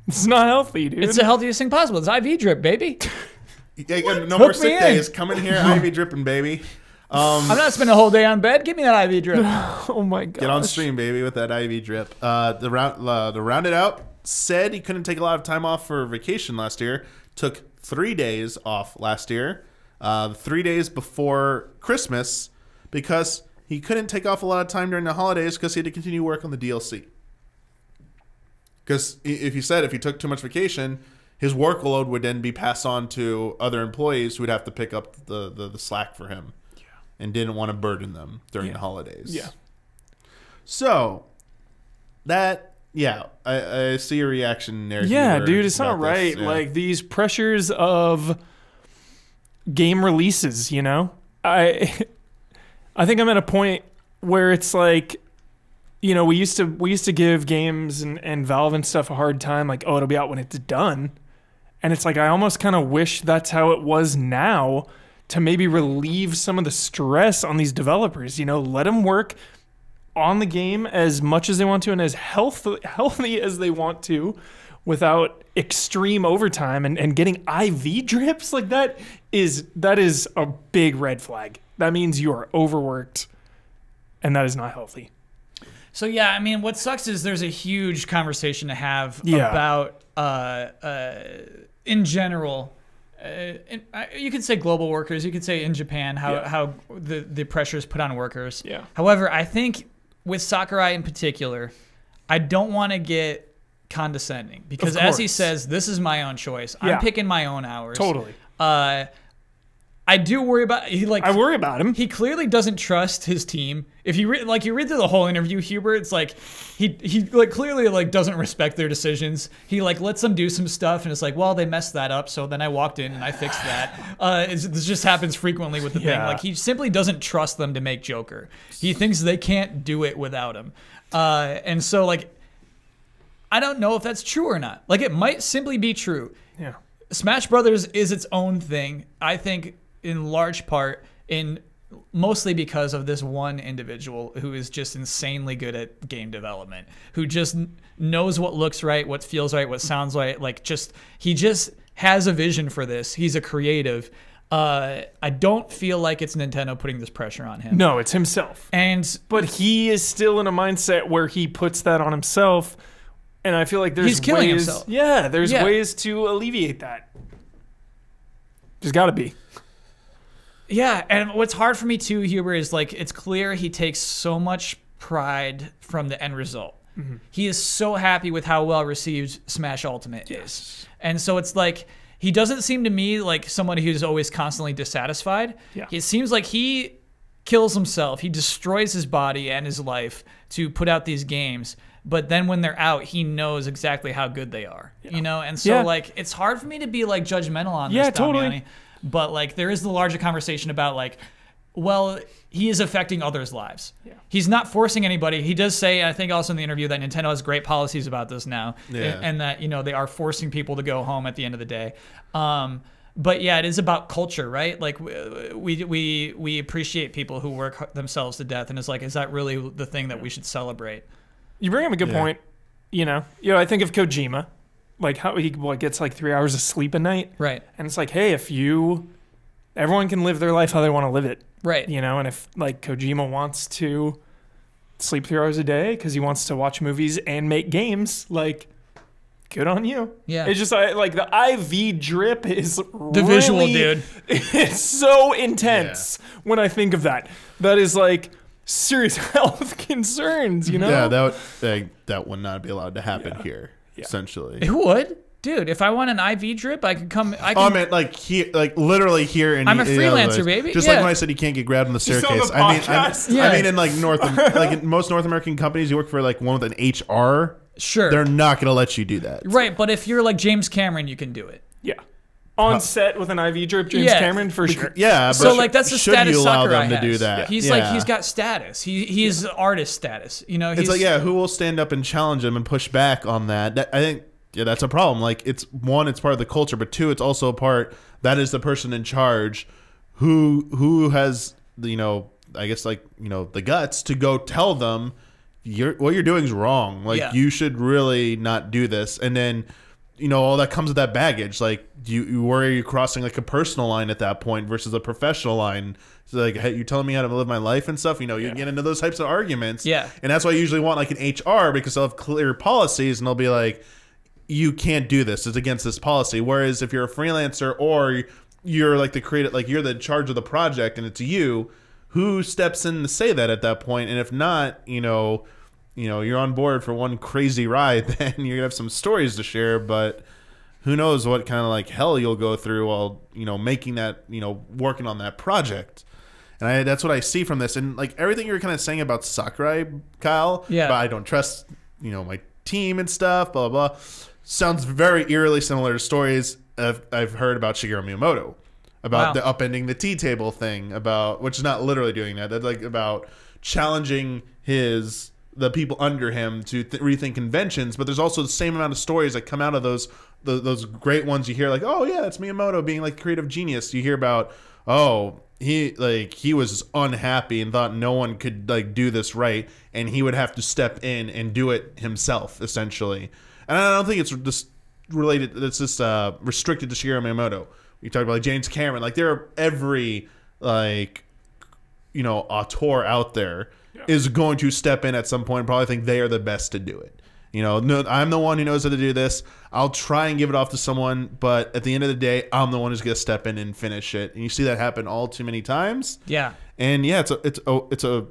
It's not healthy, dude. It's the healthiest thing possible. It's IV drip, baby. No more sick days. Come in here, IV dripping, baby. I'm not spending a whole day on bed. Give me that IV drip. Oh my god. Get on stream, baby, with that IV drip. The round it out said he couldn't take a lot of time off for vacation last year. Took 3 days off last year, 3 days before Christmas, because he couldn't take off a lot of time during the holidays because he had to continue work on the DLC. Because if he took too much vacation, his workload would then be passed on to other employees who would have to pick up the slack for him. And didn't want to burden them during the holidays. Yeah. So, I see your reaction there. Yeah, Hubert, dude, it's not about right. this. Yeah. Like, these pressures of game releases, I think I'm at a point where it's like, we used to give games and Valve and stuff a hard time, like, it'll be out when it's done. And it's like, I almost kind of wish that's how it was now, to maybe relieve some of the stress on these developers. Let them work on the game as much as they want to and as healthy as they want to without extreme overtime and getting IV drips. Like, that is a big red flag. That means you are overworked, and that is not healthy. So, what sucks is there's a huge conversation to have about, in general, you could say global workers. You could say in Japan how the pressure is put on workers. Yeah. However, I think with Sakurai in particular, I don't want to get condescending because, as he says, this is my own choice. I'm picking my own hours. Totally. I do worry about I worry about him. He clearly doesn't trust his team. If you read through the whole interview, Hubert, it's like he clearly doesn't respect their decisions. He lets them do some stuff, and it's like, well, they messed that up, so then I walked in and I fixed that. This just happens frequently with the thing. Like, he simply doesn't trust them to make Joker. He thinks they can't do it without him, and so I don't know if that's true or not. It might simply be true. Yeah. Smash Brothers is its own thing. I think, in large part, mostly because of this one individual who is just insanely good at game development, who just knows what looks right, what feels right, what sounds right. He just has a vision for this. He's a creative. I don't feel like it's Nintendo putting this pressure on him. No, it's himself. But he is still in a mindset where he puts that on himself, and I feel like there's he's killing ways, himself. Yeah, there's ways to alleviate that. There's got to be. Yeah, and what's hard for me too, Huber, is it's clear he takes so much pride from the end result. Mm-hmm. He is so happy with how well received Smash Ultimate is. And so it's he doesn't seem to me like somebody who's always constantly dissatisfied. Yeah. It seems like he kills himself. He destroys his body and his life to put out these games. But then when they're out, he knows exactly how good they are. And so it's hard for me to be judgmental on this. Yeah, totally. Damiani. But there is the larger conversation about well, he is affecting others' lives. Yeah. He's not forcing anybody. He does say, I think also in the interview, that Nintendo has great policies about this now, and that they are forcing people to go home at the end of the day. But yeah, it is about culture, right? Like we appreciate people who work themselves to death, and it's like, is that really the thing that we should celebrate? You bring up a good point. I think of Kojima, like how he gets like 3 hours of sleep a night, right? And it's like, hey, everyone can live their life how they want to live it. Right. And if like Kojima wants to sleep 3 hours a day because he wants to watch movies and make games, like, good on you. Yeah. It's just like the IV drip is the visual, dude. It's so intense when I think of that. That is like serious health concerns, Yeah, that would not be allowed to happen here, essentially. It would. Dude, if I want an IV drip, I could come. I mean, like here, like literally here. I'm a freelancer, baby. Just like when I said you can't get grabbed on the staircase. I mean, in like in most North American companies, you work for like one with an HR. Sure, they're not going to let you do that. Right, but if you're like James Cameron, you can do it. Yeah, on set with an IV drip, James Cameron for sure. Yeah, but so like that's the status Sakurai has. To do that? He's like he's got status. He's artist status. It's like who will stand up and challenge him and push back on that? I think. Yeah, that's a problem. Like, it's part of the culture, but two, it's also a part that is the person in charge who has I guess the guts to go tell them what you're doing is wrong. Like you should really not do this. And then all that comes with that baggage. Like you worry you're crossing like a personal line at that point versus a professional line. So like, hey, you're telling me how to live my life and stuff. You get into those types of arguments. Yeah, and that's why I usually want like an HR, because they'll have clear policies and they'll be like, you can't do this. It's against this policy. Whereas if you're a freelancer or you're like the creative, like you're the charge of the project and it's you, who steps in to say that at that point? And if not, you're on board for one crazy ride, then you're gonna have some stories to share. But who knows what kind of like hell you'll go through while making that working on that project. And that's what I see from this. And like everything you're kind of saying about Sakurai, Kyle. Yeah. But I don't trust my team and stuff. Blah blah blah. Sounds very eerily similar to stories I've heard about Shigeru Miyamoto, about the upending the tea table thing, which is not literally doing that. That's like about challenging the people under him to rethink conventions. But there's also the same amount of stories that come out of those great ones you hear, like, oh yeah, that's Miyamoto being like creative genius. You hear about, he was unhappy and thought no one could like do this right, and he would have to step in and do it himself, essentially. And I don't think it's just related. It's just restricted to Shigeru Miyamoto. You talk about like James Cameron. Like there are every auteur out there is going to step in at some point and probably think they are the best to do it. No, I'm the one who knows how to do this. I'll try and give it off to someone, but at the end of the day, I'm the one who's going to step in and finish it. And you see that happen all too many times. Yeah. And yeah, it's an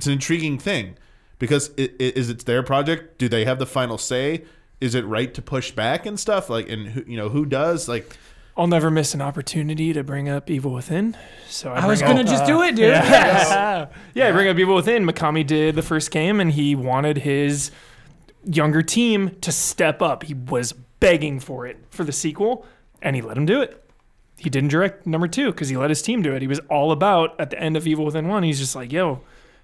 intriguing thing. Because it's their project. Do they have the final say? Is it right to push back and stuff? Like, and who does? Like, I'll never miss an opportunity to bring up Evil Within. So I was gonna just do it, dude. Yeah, bring up Evil Within. Mikami did the first game, and he wanted his younger team to step up. He was begging for it for the sequel, and he let him do it. He didn't direct number 2 because he let his team do it. He was all about, at the end of Evil Within 1, he's just like, yo,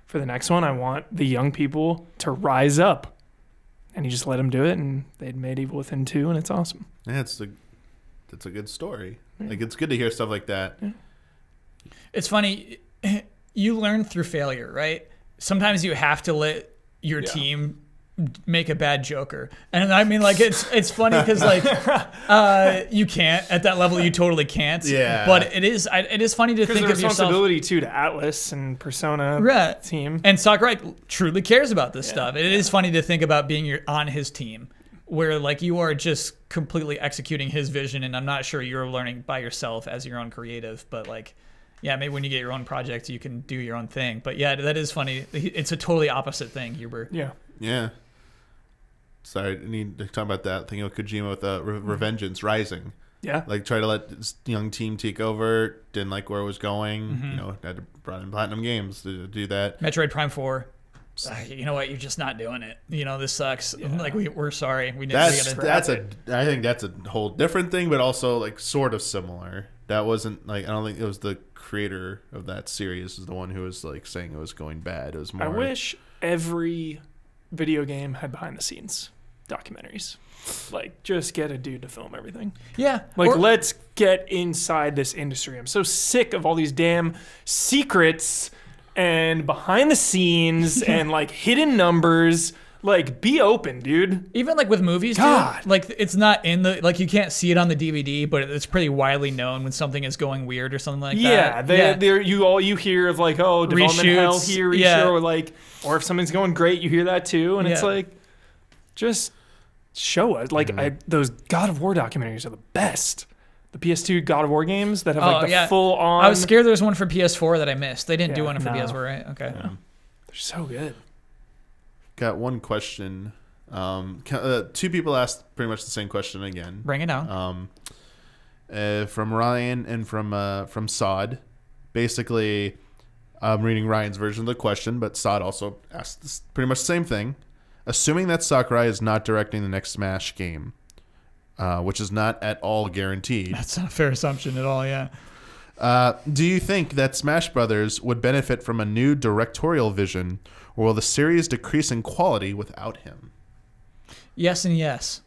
for the next one, I want the young people to rise up. And he just let them do it, and they'd made Evil Within 2, and it's awesome. Yeah, it's a good story. Yeah. Like, it's good to hear stuff like that. Yeah. It's funny. You learn through failure, right? Sometimes you have to let your team make a bad Joker. And I mean, like, it's funny because like you can't at that level. You totally can't. Yeah. But it is funny to think of yourself. Responsibility too to Atlas and Persona team. And Sakurai truly cares about this stuff. It is funny to think about being on his team, where like you are just completely executing his vision, and I'm not sure you're learning by yourself as your own creative, but like. Yeah, maybe when you get your own project, you can do your own thing. But yeah, that is funny. It's a totally opposite thing, Huber. Yeah. Yeah. Sorry, I need to talk about that thing with Kojima with Revengeance Rising. Yeah. Like, try to let this young team take over. Didn't like where it was going. Mm-hmm. Had to brought in Platinum Games to do that. Metroid Prime 4. You know what? You're just not doing it. This sucks. Yeah. Like, we're sorry. I think that's a whole different thing, but also like sort of similar. That wasn't like, I don't think it was the creator of that series is the one who was like saying it was going bad. It was more. I wish every video game had behind the scenes documentaries. Like, just get a dude to film everything. Yeah. Like, let's get inside this industry. I'm so sick of all these damn secrets and behind the scenes and like hidden numbers. Like, be open, dude. Even like with movies, God. dude, like it's not in the, like you can't see it on the DVD, but it's pretty widely known when something is going weird or something like that. Yeah, you hear of like, oh, development hell Reshoots, here, yeah. or like, or if something's going great, you hear that too, and it's like, just show us. Like those God of War documentaries are the best. The PS2 God of War games that have like the full on. I was scared there was one for PS4 that I missed. They didn't do one for no. PS4, right? Okay. Yeah. They're so good. Got one question. Two people asked pretty much the same question again. Bring it down. From Ryan and from Sod. Basically, I'm reading Ryan's version of the question, but Sod also asked pretty much the same thing. Assuming that Sakurai is not directing the next Smash game, which is not at all guaranteed. That's not a fair assumption at all, yeah. Do you think that Smash Brothers would benefit from a new directorial vision, or will the series decrease in quality without him? Yes and yes.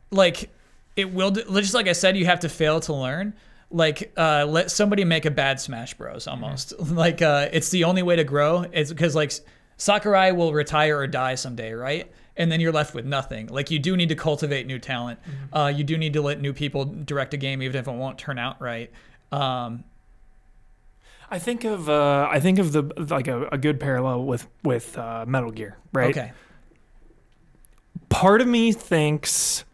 Like, it will, just like I said, you have to fail to learn. Like, let somebody make a bad Smash Bros. Almost. Like, it's the only way to grow. It's because, like, Sakurai will retire or die someday, right? And then you're left with nothing. Like, you do need to cultivate new talent. You do need to let new people direct a game, even if it won't turn out right. I think of the like a good parallel with Metal Gear, right? Okay. Part of me knows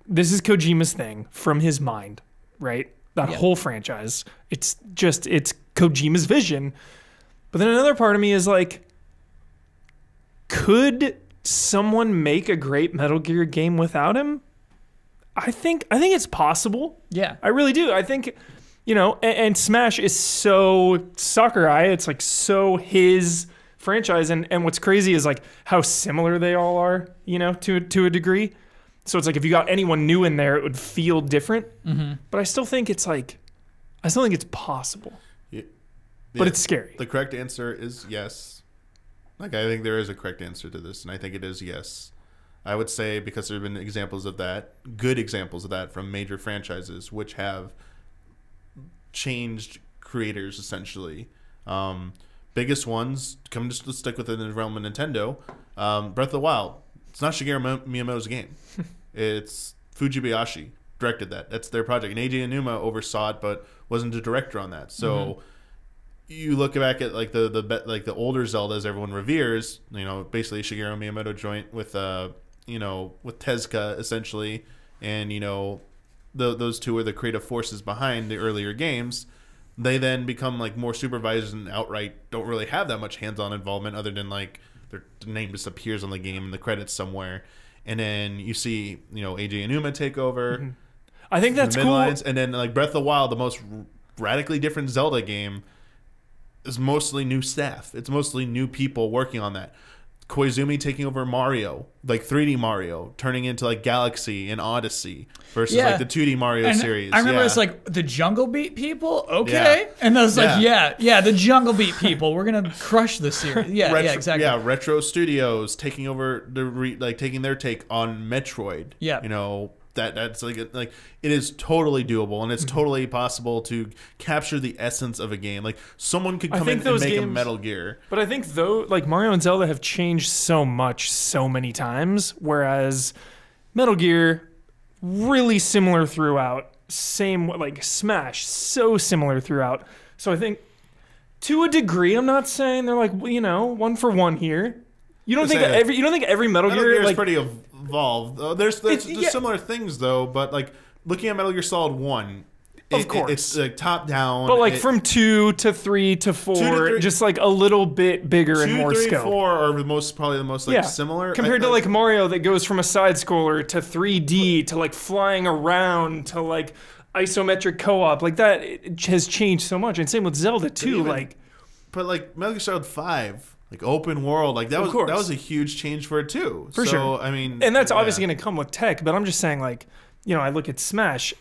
this is Kojima's thing from his mind, right? That whole franchise. It's Kojima's vision. But then another part of me is like, could someone make a great Metal Gear game without him? I think it's possible. Yeah. I really do. I think, and Smash is so Sakurai. It's like so his franchise. And what's crazy is like how similar they all are, to a degree. So it's like if you got anyone new in there, it would feel different. Mm-hmm. But I still think it's possible. Yeah. But it's scary. The correct answer is yes. Like, I think there is a correct answer to this, and I think it is yes. I would say, because there have been good examples of that from major franchises, which have changed creators, essentially. Biggest ones, just to stick within the realm of Nintendo, Breath of the Wild. It's not Shigeru Miyamoto's game. It's Fujibayashi directed that. That's their project. And Eiji Aonuma oversaw it, but wasn't a director on that. So you look back at like the older Zeldas everyone reveres, basically Shigeru Miyamoto joint with with Tezuka essentially, and those two are the creative forces behind the earlier games. They then become like more supervisors and outright don't really have that much hands-on involvement other than like their name just appears on the game in the credits somewhere. And then you see, Eiji Aonuma take over. Mm-hmm. I think that's cool. And then like Breath of the Wild, the most radically different Zelda game, is mostly new staff. It's mostly new people working on that. Koizumi taking over Mario, like 3D Mario, turning into like Galaxy and Odyssey versus like the 2D Mario series. I remember it's like the Jungle Beat people, okay? And I was like, the Jungle Beat people. We're gonna crush this series. Yeah, exactly. Yeah, Retro Studios taking over taking their take on Metroid. Yeah, that's like it is totally doable, and it's totally possible to capture the essence of a game. Like someone could come in and make a Metal Gear. But I think though, like Mario and Zelda have changed so much, so many times, whereas Metal Gear really similar throughout. Same like Smash, so similar throughout. So I think to a degree, I'm not saying they're like one for one here. You don't think every Metal Gear is pretty evolved. There's similar things though, but like looking at Metal Gear Solid 1, of course it's like top down. But like from 2 to 3 to 4, just like a little bit bigger and more 2, 3, scope. 4 are probably the most similar compared to like Mario that goes from a side scroller to 3D to like flying around to like isometric co-op. Like that it has changed so much, and same with Zelda too. But Metal Gear Solid 5. Like open world, like that was a huge change for it too. For sure. I mean, and that's obviously going to come with tech. But I'm just saying, like I look at Smash,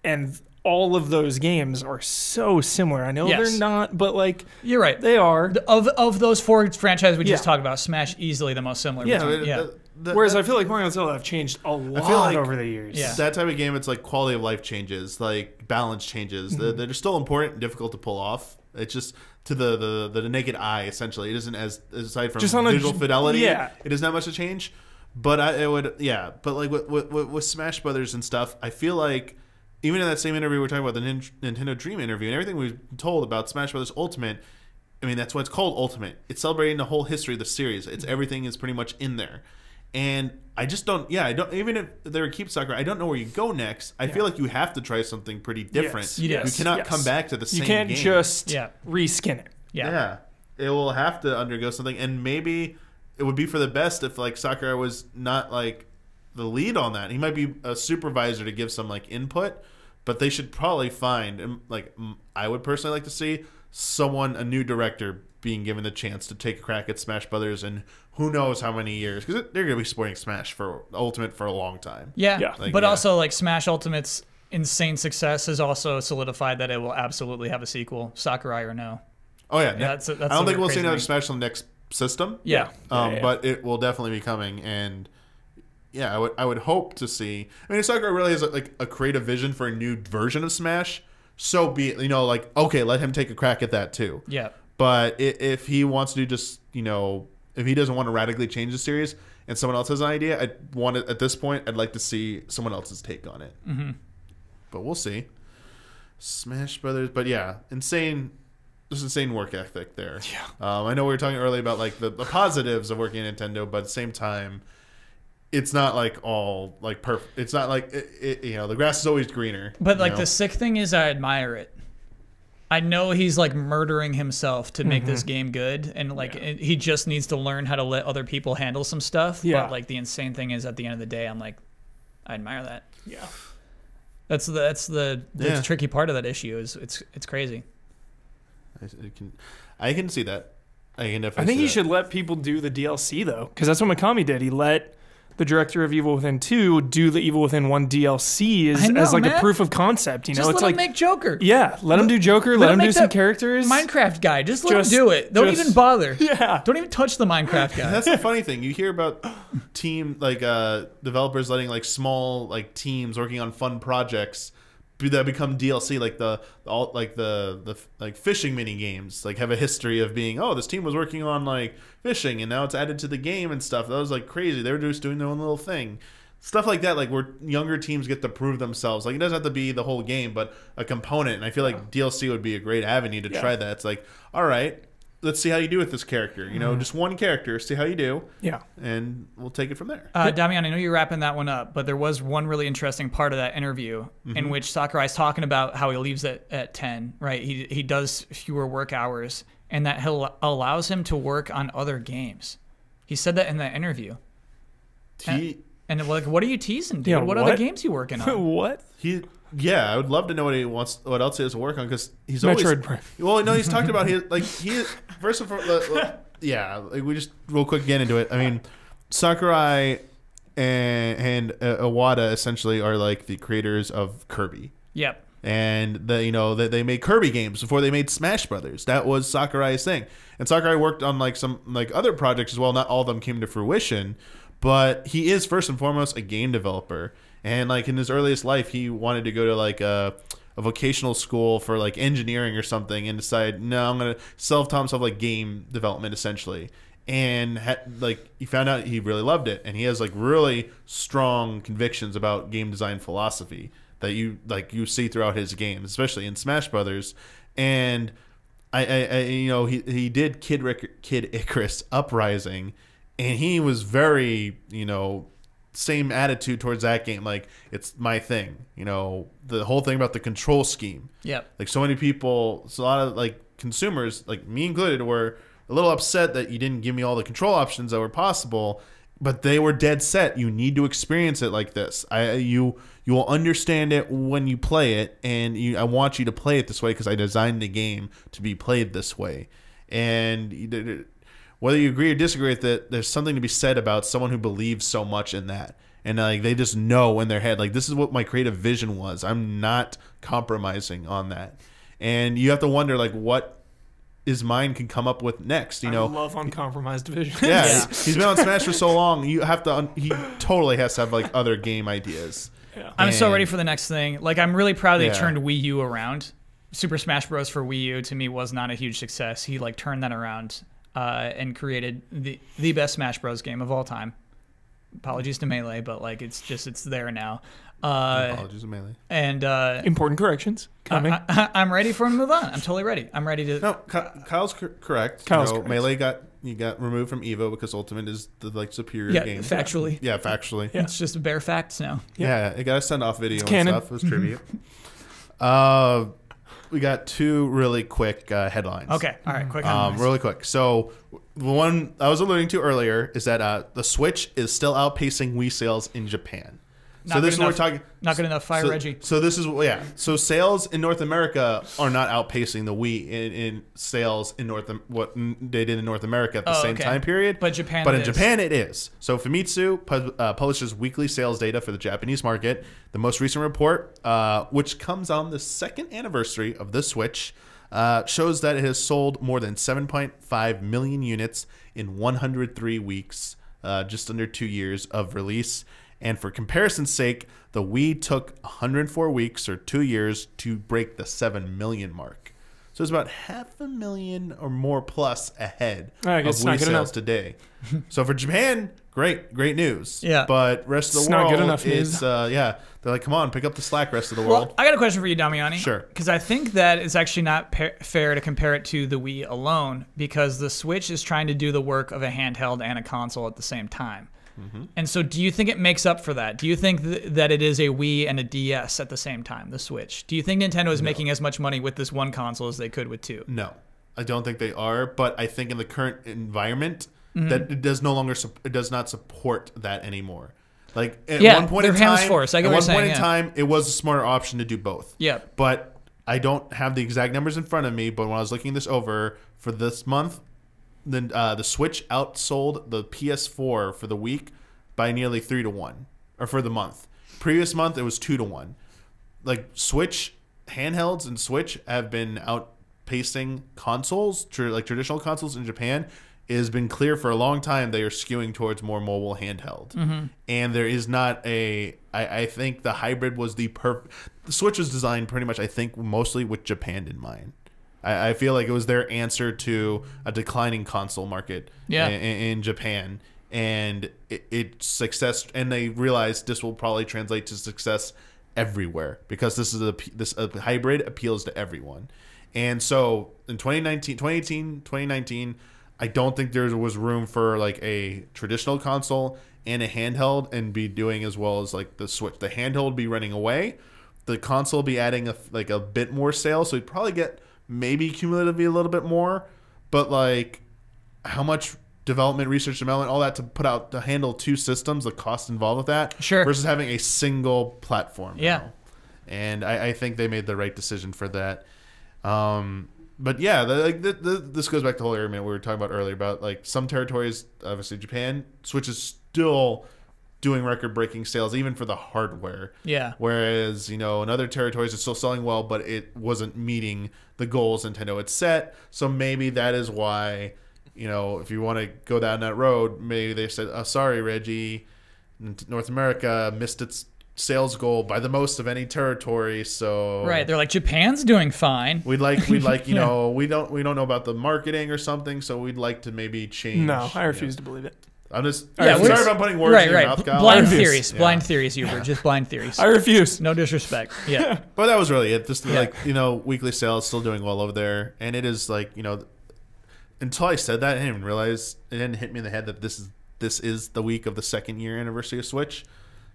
and all of those games are so similar. I know Yes. they're not, but like You're right. they are. Of those 4 franchises we just Yeah. talked about, Smash easily the most similar. Yeah. between- yeah. Whereas I feel like Mario and Zelda have changed a lot like over the years. Yeah. that type of game, it's like quality of life changes, like balance changes. They're still important and difficult to pull off. It's just to the naked eye, essentially. It isn't aside from Just on a visual fidelity. yeah. It isn't that much to change. But But like with Smash Brothers and stuff, I feel like even in that same interview we're talking about, the Nintendo Dream interview, and everything we've told about Smash Brothers Ultimate. I mean, that's why it's called Ultimate. It's celebrating the whole history of the series. It's everything is pretty much in there. And I just don't. Yeah, I don't. Even if they're a keep Sakurai, I don't know where you go next. I feel like you have to try something pretty different. Yes. You Yes. cannot come back to the same. You can't game. just Yeah. reskin it. Yeah. It will have to undergo something, and maybe it would be for the best if like Sakurai was not like the lead on that. He might be a supervisor to give some like input, but they should probably find, and like I would personally like to see a new director being given the chance to take a crack at Smash Brothers, and who knows how many years, because they're going to be supporting Smash for Ultimate for a long time. Yeah. Yeah. Like, But yeah. also, like, Smash Ultimate's insane success has also solidified that it will absolutely have a sequel, Sakurai or no. Oh yeah, That's I don't think we'll see crazy another thing. Smash on the next system. Yeah. Yeah. But it will definitely be coming, and yeah, I would hope to see. I mean, if Sakurai really has like a creative vision for a new version of Smash, so be it. Like okay, let him take a crack at that too. Yeah. But if he wants to just if he doesn't want to radically change the series and someone else has an idea, at this point I'd like to see someone else's take on it. Mm-hmm. But we'll see. Smash Brothers, but yeah, insane work ethic there. Yeah. I know we were talking earlier about like the positives of working at Nintendo, but at the same time, it's not like all like perfect. It's not like the grass is always greener. But, like, the sick thing is I admire it. I know he's, like, murdering himself to make this game good, and, like, he just needs to learn how to let other people handle some stuff. Yeah. But, like, the insane thing is at the end of the day, I'm like, I admire that. Yeah. That's the Yeah. tricky part of that issue is it's crazy. I can see that. I can definitely. I think see he that. should let people do the DLC though, because that's what Mikami did. He let the director of Evil Within 2 do the Evil Within 1 DLC I know, as like man. a proof of concept. Just it's let like him make Joker. yeah, let him do Joker, let him make do some that characters. Minecraft guy. Just let Just- him do it. Don't just- even bother. Yeah. Don't even touch the Minecraft guy. That's the funny thing. You hear about developers letting like small like teams working on fun projects that become DLC, like the fishing mini games, like have a history of being, oh, this team was working on like fishing and now it's added to the game and stuff. That was like crazy. They were just doing their own little thing. Stuff like that, like where younger teams get to prove themselves. Like it doesn't have to be the whole game, but a component. And I feel like DLC would be a great avenue to try that. It's like, all right, let's see how you do with this character. Just one character, see how you do. Yeah. And we'll take it from there. Damian, I know you're wrapping that one up, but there was one really interesting part of that interview in which Sakurai's talking about how he leaves at 10, right? He does fewer work hours, and that allows him to work on other games. He said that in that interview. And like, what are you teasing, dude? Yeah, what other what? games you working on? What? Yeah, I would love to know what else he has to work on, because he's Metroid always. Prime. Well, no, he's talked about first of all, yeah. Like we just real quick get into it. I mean, Sakurai and Iwata essentially are like the creators of Kirby. Yep. And they made Kirby games before they made Smash Brothers. That was Sakurai's thing. And Sakurai worked on like some like other projects as well. Not all of them came to fruition, but he is first and foremost a game developer. And like in his earliest life, he wanted to go to like a vocational school for like engineering or something, and decided, no, I'm gonna self-taught himself like game development essentially. And he found out he really loved it, and he has like really strong convictions about game design philosophy that you see throughout his games, especially in Smash Brothers. And he did Kid Icarus Uprising, and he was very same attitude towards that game, like it's my thing. The whole thing about the control scheme. Yep. Like so many people, a lot of like consumers, like me included, were a little upset that you didn't give me all the control options that were possible. But they were dead set. You need to experience it like this. You will understand it when you play it, and I want you to play it this way because I designed the game to be played this way. And whether you agree or disagree with it, there's something to be said about someone who believes so much in that. and like they just know in their head, like this is what my creative vision was. I'm not compromising on that. And you have to wonder, like, what his mind can come up with next. You know, I love uncompromised vision. yeah, he's been on Smash for so long. You have to. He totally has to have like other game ideas. Yeah. I'm so ready for the next thing. Like, I'm really proud they Yeah. turned Wii U around. Super Smash Bros. For Wii U to me was not a huge success. He like turned that around and created the best Smash Bros. Game of all time. Apologies to Melee, but like it's there now. Apologies to Melee. And Important corrections coming. I'm ready for him to move on. I'm totally ready. I'm ready to. No, Kyle's correct. Kyle's you know, correct. Melee got removed from Evo because Ultimate is the like superior Yeah, game. factually. Yeah, factually. Yeah. It's just bare facts now. Yeah, it got a send off video and canon. stuff. It was tribute. We got two really quick headlines. Okay. All right. Quick. on this. Really quick. So the one I was alluding to earlier is that the Switch is still outpacing Wii sales in Japan. Not So this good is what we're enough. talking. Not good enough. Fire so, Reggie. So this is So sales in North America are not outpacing the Wii in sales in what they did in North America at the same okay. time period. But Japan. But it in is. Japan, it is. So Famitsu publishes weekly sales data for the Japanese market. The most recent report, which comes on the second anniversary of the Switch, shows that it has sold more than 7.5 million units in 103 weeks, just under 2 years of release. And for comparison's sake, the Wii took 104 weeks or 2 years to break the 7 million mark. So it's about 500,000 or more plus ahead I of guess it's Wii not good sales enough. today. So for Japan, great news. Yeah. But rest of the It's world, not good enough it's news. they're like, come on, pick up the slack, rest of the world. Well, I got a question for you, Damiani. Sure. Because I think that it's actually not fair to compare it to the Wii alone, because the Switch is trying to do the work of a handheld and a console at the same time. Mm-hmm. And so do you think it makes up for that? Do you think that it is a Wii and a DS at the same time, the Switch? Do you think Nintendo is making as much money with this one console as they could with two? No, I don't think they are. But I think in the current environment, Mm-hmm. that it does not support that anymore. Like at Yeah, one point in they're hands time, forced. I get at what one you're point saying, in yeah. time, it was a smarter option to do both. Yeah. But I don't have the exact numbers in front of me. But when I was looking this over for this month, then the Switch outsold the PS4 for the week by nearly 3-1, or for the month. Previous month, it was 2-1. Like Switch handhelds and Switch have been outpacing consoles, like traditional consoles in Japan. It has been clear for a long time they are skewing towards more mobile handheld. Mm-hmm. And there is not I think the hybrid was the Switch was designed pretty much, I think, mostly with Japan in mind. I feel like it was their answer to a declining console market in Japan. And it's success, and they realized this will probably translate to success everywhere because this is a hybrid appeals to everyone. And so in 2019, I don't think there was room for like a traditional console and a handheld and be doing as well as like the Switch. The handheld would be running away. The console will be adding a bit more sales, so you'd probably get maybe cumulatively a little bit more. But like how much development, research, development, all that to handle two systems, the cost involved with that, Sure. versus having a single platform. Yeah. now. And I think they made the right decision for that. But yeah, this goes back to the whole argument we were talking about earlier about like some territories, obviously Japan, Switch is still doing record-breaking sales even for the hardware. Yeah. Whereas, in other territories it's still selling well, but it wasn't meeting the goals Nintendo had set. So maybe that is why, if you want to go down that road, maybe they said, "Oh, sorry, Reggie, North America missed its sales goal by the most of any territory." So Right. They're like, Japan's doing fine. we'd like we don't know about the marketing or something, so we'd like to maybe change. No, I refuse to believe it. I'm just Yeah, sorry if I'm putting words in your mouth, Kyle. Blind I refuse. theories. Yeah. Blind theories, Hubert. Just blind theories. I refuse. No disrespect. Yeah. But that was really it. Just weekly sales still doing well over there, and it is like until I said that, I didn't even realize, it didn't hit me in the head that this is the week of the 2nd year anniversary of Switch.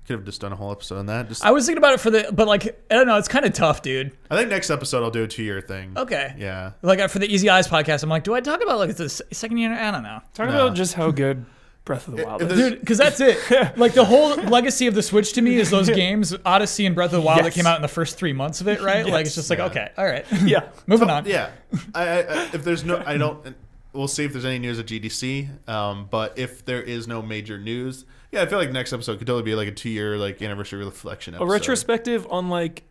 Could have just done a whole episode on that. I was thinking about it but like, I don't know. It's kind of tough, dude. I think next episode I'll do a 2-year thing. Okay. Yeah. Like for the Easy Eyes podcast, I'm like, do I talk about like the 2nd year? I don't know. Talk No. about just how good Breath of the Wild If is. there's- Dude, because that's it. Like the whole legacy of the Switch to me is those games, Odyssey and Breath of the Wild, that Yes. came out in the first 3 months of it, right? Like it's just like, Yeah. okay, all right. Yeah. Moving on. Yeah. If there's no, I don't. we'll see if there's any news at GDC. But if there is no major news, yeah, I feel like next episode could totally be like a 2-year like anniversary reflection episode. A retrospective on like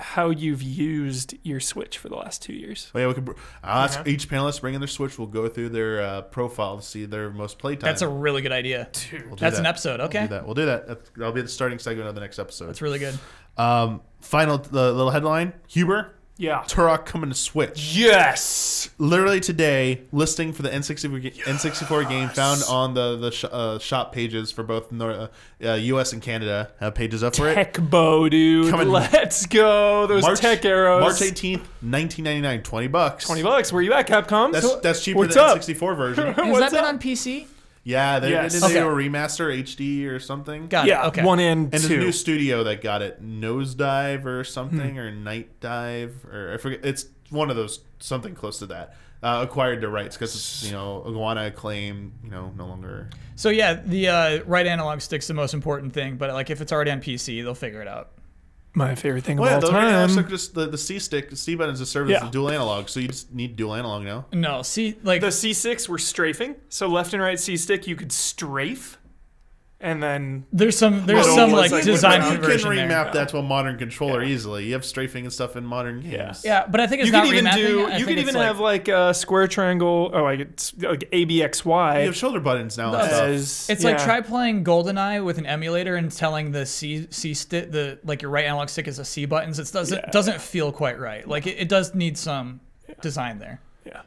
how you've used your Switch for the last 2 years. Well, yeah, we could ask each panelist bring in their Switch. We'll go through their profile to see their most playtime. That's a really good idea. Dude. That's an episode. Okay. We'll do that. That'll be the starting segment of the next episode. That's really good. Final the little headline. Huber. Yeah. Turok coming to Switch. Yes. Literally today, listing for the N64 game found on the shop pages for both U.S. and Canada. Have pages up for it. Techbo, dude. Let's go. Those tech arrows. March 18th, 1999. $20. $20. Where you at, Capcom? That's cheaper than the N64 version. Has that been on PC? Yeah, they Yes. did a remaster HD or something. Got it. Okay. 1 and 2. And there's a new studio that got it, Nosedive or something, or Night Dive, or I forget. It's one of those, something close to that. Acquired the rights because it's, Iguana Acclaim, no longer. So yeah, the right analog stick's the most important thing, but like if it's already on PC, they'll figure it out. My favorite thing of Well, all the time. just the C stick, the C buttons to serve as the dual analog, so you just need dual analog now. No, see, like The C6 were strafing, so left and right C stick you could strafe, and then there's some like design you can conversion remap there. that to a modern controller easily. You have strafing and stuff in modern games. Yeah, but I think it's you not could even remapping. I you think could it's even have like a square triangle. Oh, like it's like ABXY. You have shoulder buttons now. And stuff. It's like try playing GoldenEye with an emulator and telling the C stick your right analog stick is a C buttons. It doesn't feel quite right. Like it does need some design there. Yeah.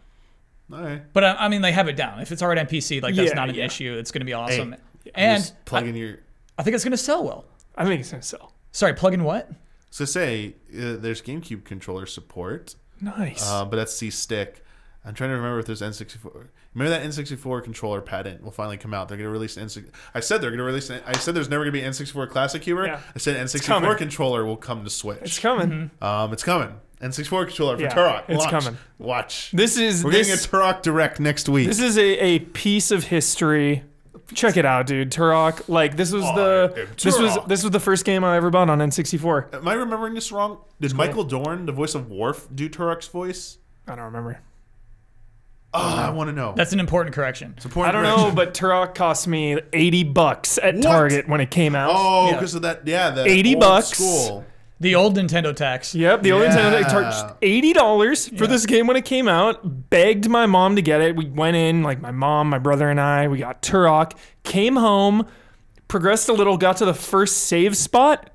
All right. But I mean, they have it down. If it's already on PC, like that's not an issue. It's going to be awesome. Hey, and just plug in your. I think it's going to sell well. I think it's gonna sell. Sorry, plug in what? So say there's GameCube controller support. Nice. But that's C stick. I'm trying to remember if there's N64. Remember that N64 controller patent will finally come out. They're going to release N64. I said they're going to release. I said there's never going to be N64 Classic Huber. Yeah. I said N64 controller will come to Switch. It's coming. It's coming. N64 controller for Yeah, Turok. it's coming. Watch. We're getting a Turok Direct next week. This is a piece of history. Check it out, dude. Turok. Like this was this was the first game I ever bought on N64. Am I remembering this wrong? Did Michael Dorn, the voice of Worf, do Turok's voice? I don't remember. Oh, I want to know. That's an important correction. I don't know, but Turok cost me $80 at Target when it came out. Oh, because of that. Yeah, the $80 old school. The old Nintendo tax. Yep, the old Nintendo charged $80 for this game when it came out. Begged my mom to get it. We went in, like my mom, my brother, and I. We got Turok. Came home, progressed a little, got to the first save spot.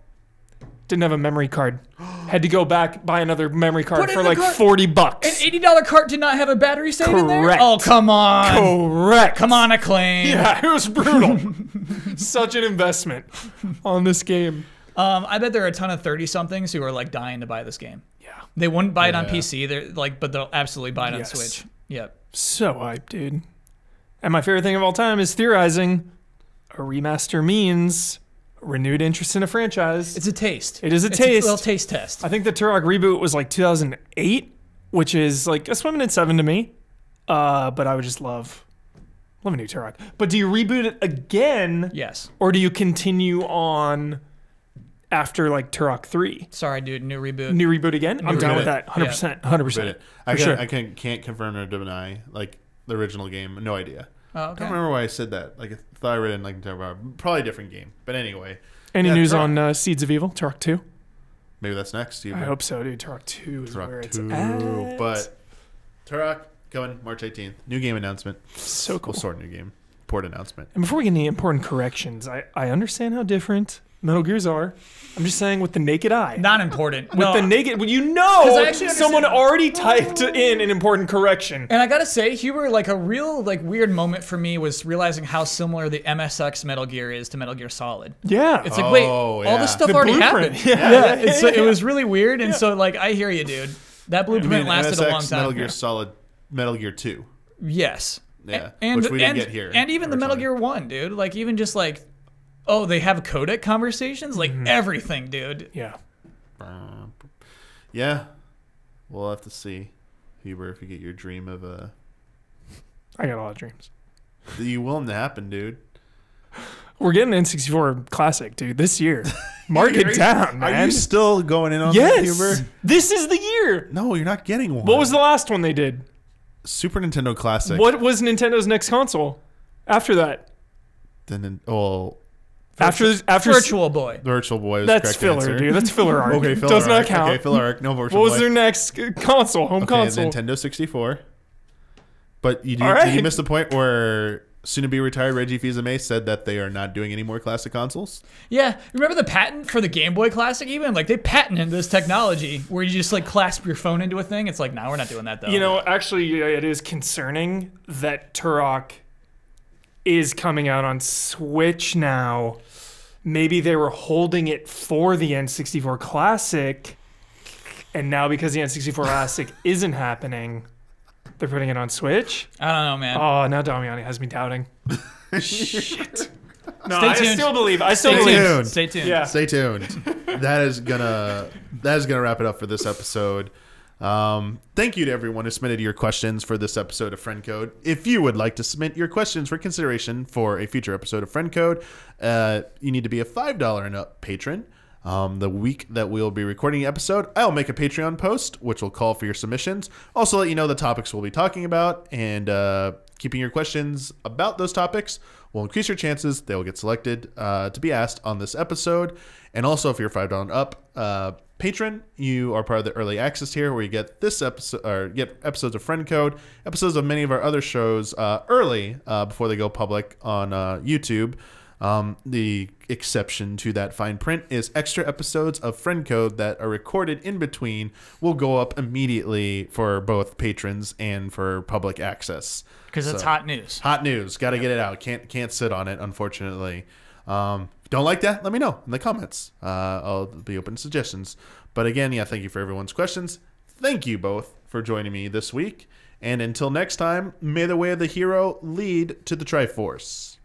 Didn't have a memory card. Had to go back, buy another memory card for like $40. An $80 cart did not have a battery save in there? Correct. Oh, come on. Correct. Come on, Acclaim. Yeah, it was brutal. Such an investment on this game. I bet there are a ton of 30-somethings who are like dying to buy this game. Yeah. They wouldn't buy it on PC. They're like, but they'll absolutely buy it on Switch. Yep. So hyped, dude. And my favorite thing of all time is theorizing a remaster means renewed interest in a franchise. It's a taste. It is a It's taste. a little taste test. I think the Turok reboot was like 2008, which is like a swimming at 7 to me. But I would just love a new Turok. But do you reboot it again? Yes. Or do you continue on after like Turok 3? Sorry, dude. New reboot. New reboot again? I'm down with that. 100%. 100%. I can't confirm or deny like the original game. No idea. Oh, okay. I don't remember why I said that. Like I thought I read it in like probably a different game. But anyway. Any news on Seeds of Evil, Turok 2? Maybe that's next. I hope so, dude. Turok 2 is where it's at. But Turok coming March 18th. New game announcement. So cool. Well, sort of new game. Port announcement. And before we get any important corrections, I understand how different Metal Gears are. I'm just saying with the naked eye. Not important. With the naked, well, someone already typed in an important correction. And I gotta say, Huber, like a real like weird moment for me was realizing how similar the MSX Metal Gear is to Metal Gear Solid. Yeah. It's like, wait, all this stuff The already blueprint. happened. It was really weird. And so like, I hear you, dude. That blueprint lasted MSX, a long time. Metal Gear Solid, Metal Gear 2. Yes. Yeah. And, which we didn't get here. And even the Metal Gear 1, dude. Like even just like, oh, they have codec conversations? Like everything, dude. Yeah. Yeah. We'll have to see, Huber, if you get your dream of I got a lot of dreams. You want them to happen, dude. We're getting N64 Classic, dude, this year. Mark it down, man. Are you still going in on that, Yes. Huber? This is the year. No, you're not getting one. What was the last one they did? Super Nintendo Classic. What was Nintendo's next console after that? Then, well, After Virtual Boy. Virtual Boy was that's correct filler, answer. dude. That's filler arc. Okay, filler Does not arc. count. Okay, filler arc. No Virtual What was Boy. their next console? Home Okay, console. Nintendo 64. But you All right. did you miss the point where soon-to-be retired Reggie Fils-Aimé said that they are not doing any more classic consoles? Yeah, remember the patent for the Game Boy Classic? Even like they patented this technology where you just like clasp your phone into a thing. It's like, nah, we're not doing that though. You know, actually, it is concerning that Turok is coming out on Switch now. Maybe they were holding it for the N64 Classic, and now because the N64 Classic isn't happening, they're putting it on Switch. I don't know, man. Oh, now Damiani has me doubting. Shit. No, Stay I tuned. still believe. Stay believe. tuned. Stay tuned. Yeah. Stay tuned. That is gonna wrap it up for this episode. Thank you to everyone who submitted your questions for this episode of Friend Code. If you would like to submit your questions for consideration for a future episode of Friend Code, you need to be a $5 and up patron. The week that we'll be recording the episode, I'll make a Patreon post, which will call for your submissions. Also let you know the topics we'll be talking about, and keeping your questions about those topics will increase your chances they will get selected to be asked on this episode. And also, if you're $5 and up patron, you are part of the early access tier, where you get this episode, or get episodes of Friend Code, episodes of many of our other shows early before they go public on YouTube. The exception to that fine print is extra episodes of Friend Code that are recorded in between will go up immediately for both patrons and for public access. Because it's hot news. Hot news. Got to get it out. Can't sit on it, unfortunately. Don't like that? Let me know in the comments. I'll be open to suggestions. But again, yeah, thank you for everyone's questions. Thank you both for joining me this week. And until next time, may the way of the hero lead to the Triforce.